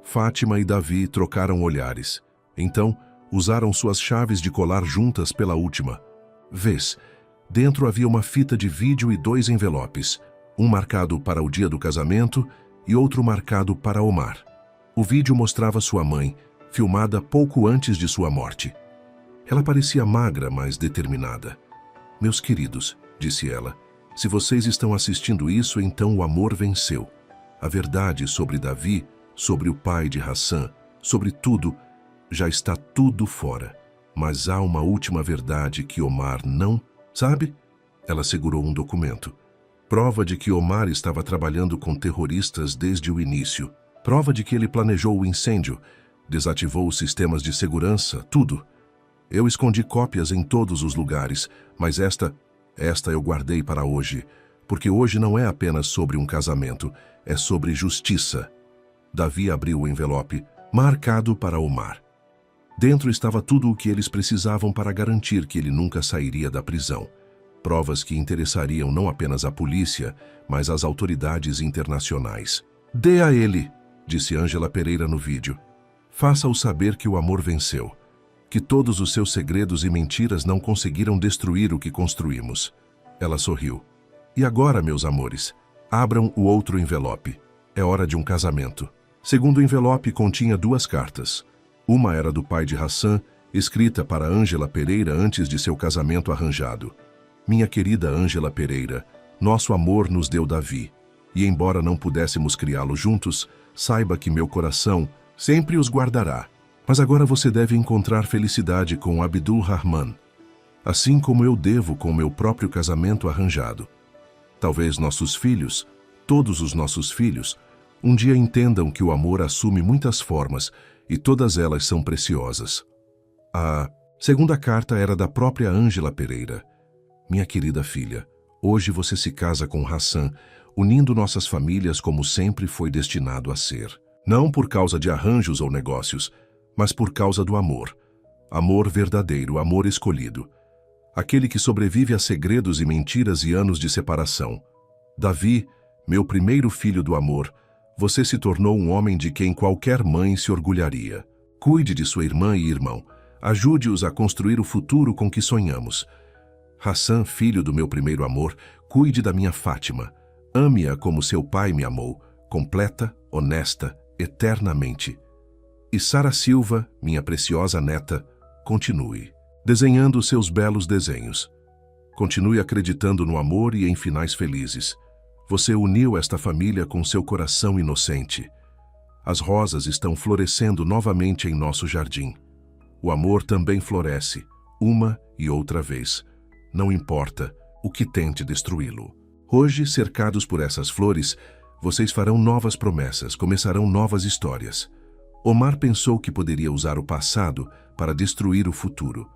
Fátima e Davi trocaram olhares. Então, usaram suas chaves de colar juntas pela última vez. Dentro havia uma fita de vídeo e 2 envelopes, um marcado para o dia do casamento e outro marcado para Omar. O vídeo mostrava sua mãe, filmada pouco antes de sua morte. Ela parecia magra, mas determinada. Meus queridos, disse ela, se vocês estão assistindo isso, então o amor venceu. A verdade sobre Davi, sobre o pai de Hassan, sobre tudo, já está tudo fora. Mas há uma última verdade que Omar não sabe. Ela segurou um documento. Prova de que Omar estava trabalhando com terroristas desde o início. Prova de que ele planejou o incêndio, desativou os sistemas de segurança, tudo. Eu escondi cópias em todos os lugares, mas esta eu guardei para hoje, porque hoje não é apenas sobre um casamento, é sobre justiça. Davi abriu o envelope, marcado para Omar. Dentro estava tudo o que eles precisavam para garantir que ele nunca sairia da prisão. provas que interessariam não apenas a polícia, mas as autoridades internacionais. "Dê a ele", disse Ângela Pereira no vídeo. "Faça-o saber que o amor venceu, que todos os seus segredos e mentiras não conseguiram destruir o que construímos." Ela sorriu. "E agora, meus amores, abram o outro envelope. É hora de um casamento." Segundo envelope continha 2 cartas. Uma era do pai de Hassan, escrita para Ângela Pereira antes de seu casamento arranjado. "Minha querida Ângela Pereira, nosso amor nos deu Davi, e embora não pudéssemos criá-lo juntos, saiba que meu coração sempre os guardará. Mas agora você deve encontrar felicidade com Abdul Rahman, assim como eu devo com meu próprio casamento arranjado. Talvez nossos filhos, todos os nossos filhos, um dia entendam que o amor assume muitas formas e todas elas são preciosas." A segunda carta era da própria Ângela Pereira. "Minha querida filha, hoje você se casa com Hassan, unindo nossas famílias como sempre foi destinado a ser. Não por causa de arranjos ou negócios, mas por causa do amor. Amor verdadeiro, amor escolhido. Aquele que sobrevive a segredos e mentiras e anos de separação. Davi, meu primeiro filho do amor, você se tornou um homem de quem qualquer mãe se orgulharia. Cuide de sua irmã e irmão. Ajude-os a construir o futuro com que sonhamos. Hassan, filho do meu primeiro amor, cuide da minha Fátima. Ame-a como seu pai me amou, completa, honesta, eternamente. E Sara Silva, minha preciosa neta, continue desenhando seus belos desenhos. Continue acreditando no amor e em finais felizes. Você uniu esta família com seu coração inocente. As rosas estão florescendo novamente em nosso jardim. O amor também floresce, uma e outra vez. Não importa o que tente destruí-lo. Hoje, cercados por essas flores, vocês farão novas promessas, começarão novas histórias. Omar pensou que poderia usar o passado para destruir o futuro.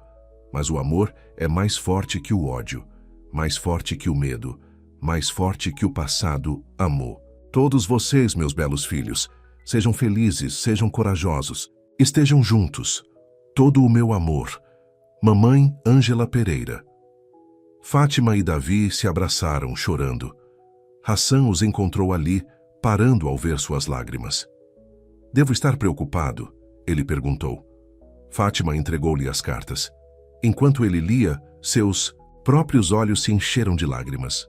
Mas o amor é mais forte que o ódio, mais forte que o medo, mais forte que o passado amou. Todos vocês, meus belos filhos, sejam felizes, sejam corajosos, estejam juntos. Todo o meu amor. Mamãe Ângela Pereira. Fátima e Davi se abraçaram, chorando. Hassan os encontrou ali, parando ao ver suas lágrimas. "Devo estar preocupado?" ele perguntou. Fátima entregou-lhe as cartas. Enquanto ele lia, seus próprios olhos se encheram de lágrimas.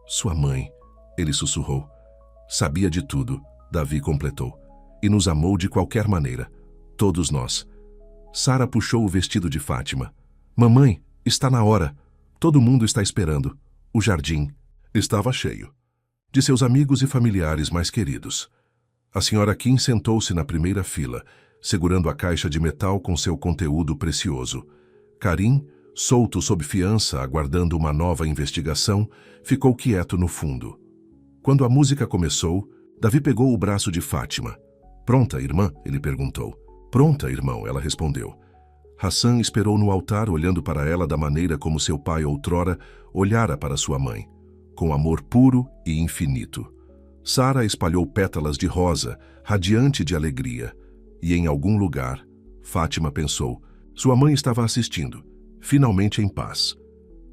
"Sua mãe", ele sussurrou. "Sabia de tudo", Davi completou, "e nos amou de qualquer maneira, todos nós." Sara puxou o vestido de Fátima. "Mamãe, está na hora. Todo mundo está esperando." O jardim estava cheio, de seus amigos e familiares mais queridos. A senhora Kim sentou-se na primeira fila, segurando a caixa de metal com seu conteúdo precioso. Karim, solto sob fiança, aguardando uma nova investigação, ficou quieto no fundo. Quando a música começou, Davi pegou o braço de Fátima. "Pronta, irmã?" ele perguntou. "Pronta, irmão", ela respondeu. Hassan esperou no altar, olhando para ela da maneira como seu pai outrora olhara para sua mãe, com amor puro e infinito. Sara espalhou pétalas de rosa, radiante de alegria, e em algum lugar, Fátima pensou, sua mãe estava assistindo, finalmente em paz.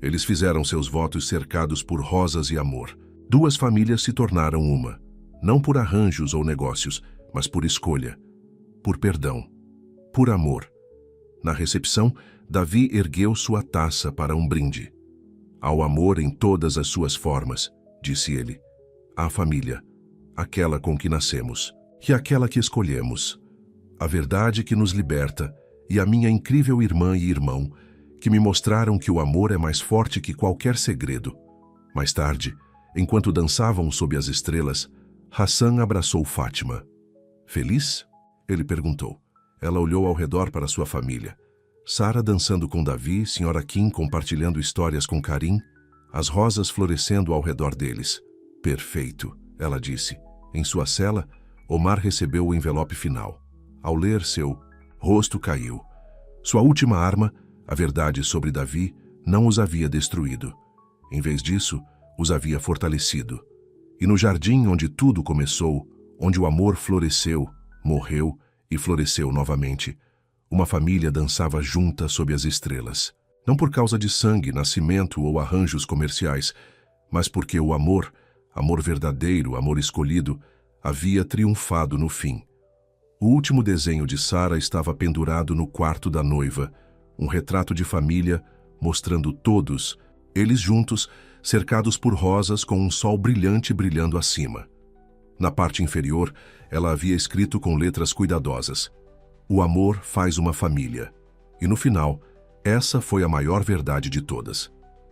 Eles fizeram seus votos cercados por rosas e amor. 2 famílias se tornaram uma, não por arranjos ou negócios, mas por escolha, por perdão, por amor. Na recepção, Davi ergueu sua taça para um brinde. "Ao amor em todas as suas formas", disse ele. "À família, aquela com que nascemos, e aquela que escolhemos. A verdade que nos liberta, e a minha incrível irmã e irmão, que me mostraram que o amor é mais forte que qualquer segredo." Mais tarde, enquanto dançavam sob as estrelas, Hassan abraçou Fátima. "Feliz?" ele perguntou. Ela olhou ao redor para sua família. Sara dançando com Davi, Sra. Kim compartilhando histórias com Karim, as rosas florescendo ao redor deles. "Perfeito", ela disse. Em sua cela, Omar recebeu o envelope final. Ao ler, seu rosto caiu. Sua última arma, a verdade sobre Davi, não os havia destruído. Em vez disso, os havia fortalecido. E no jardim onde tudo começou, onde o amor floresceu, morreu e floresceu novamente, uma família dançava junta sob as estrelas. Não por causa de sangue, nascimento ou arranjos comerciais, mas porque o amor, amor verdadeiro, amor escolhido, havia triunfado no fim. O último desenho de Sara estava pendurado no quarto da noiva, um retrato de família mostrando todos, eles juntos, cercados por rosas com um sol brilhante brilhando acima. Na parte inferior, ela havia escrito com letras cuidadosas: "O amor faz uma família." E no final, essa foi a maior verdade de todas.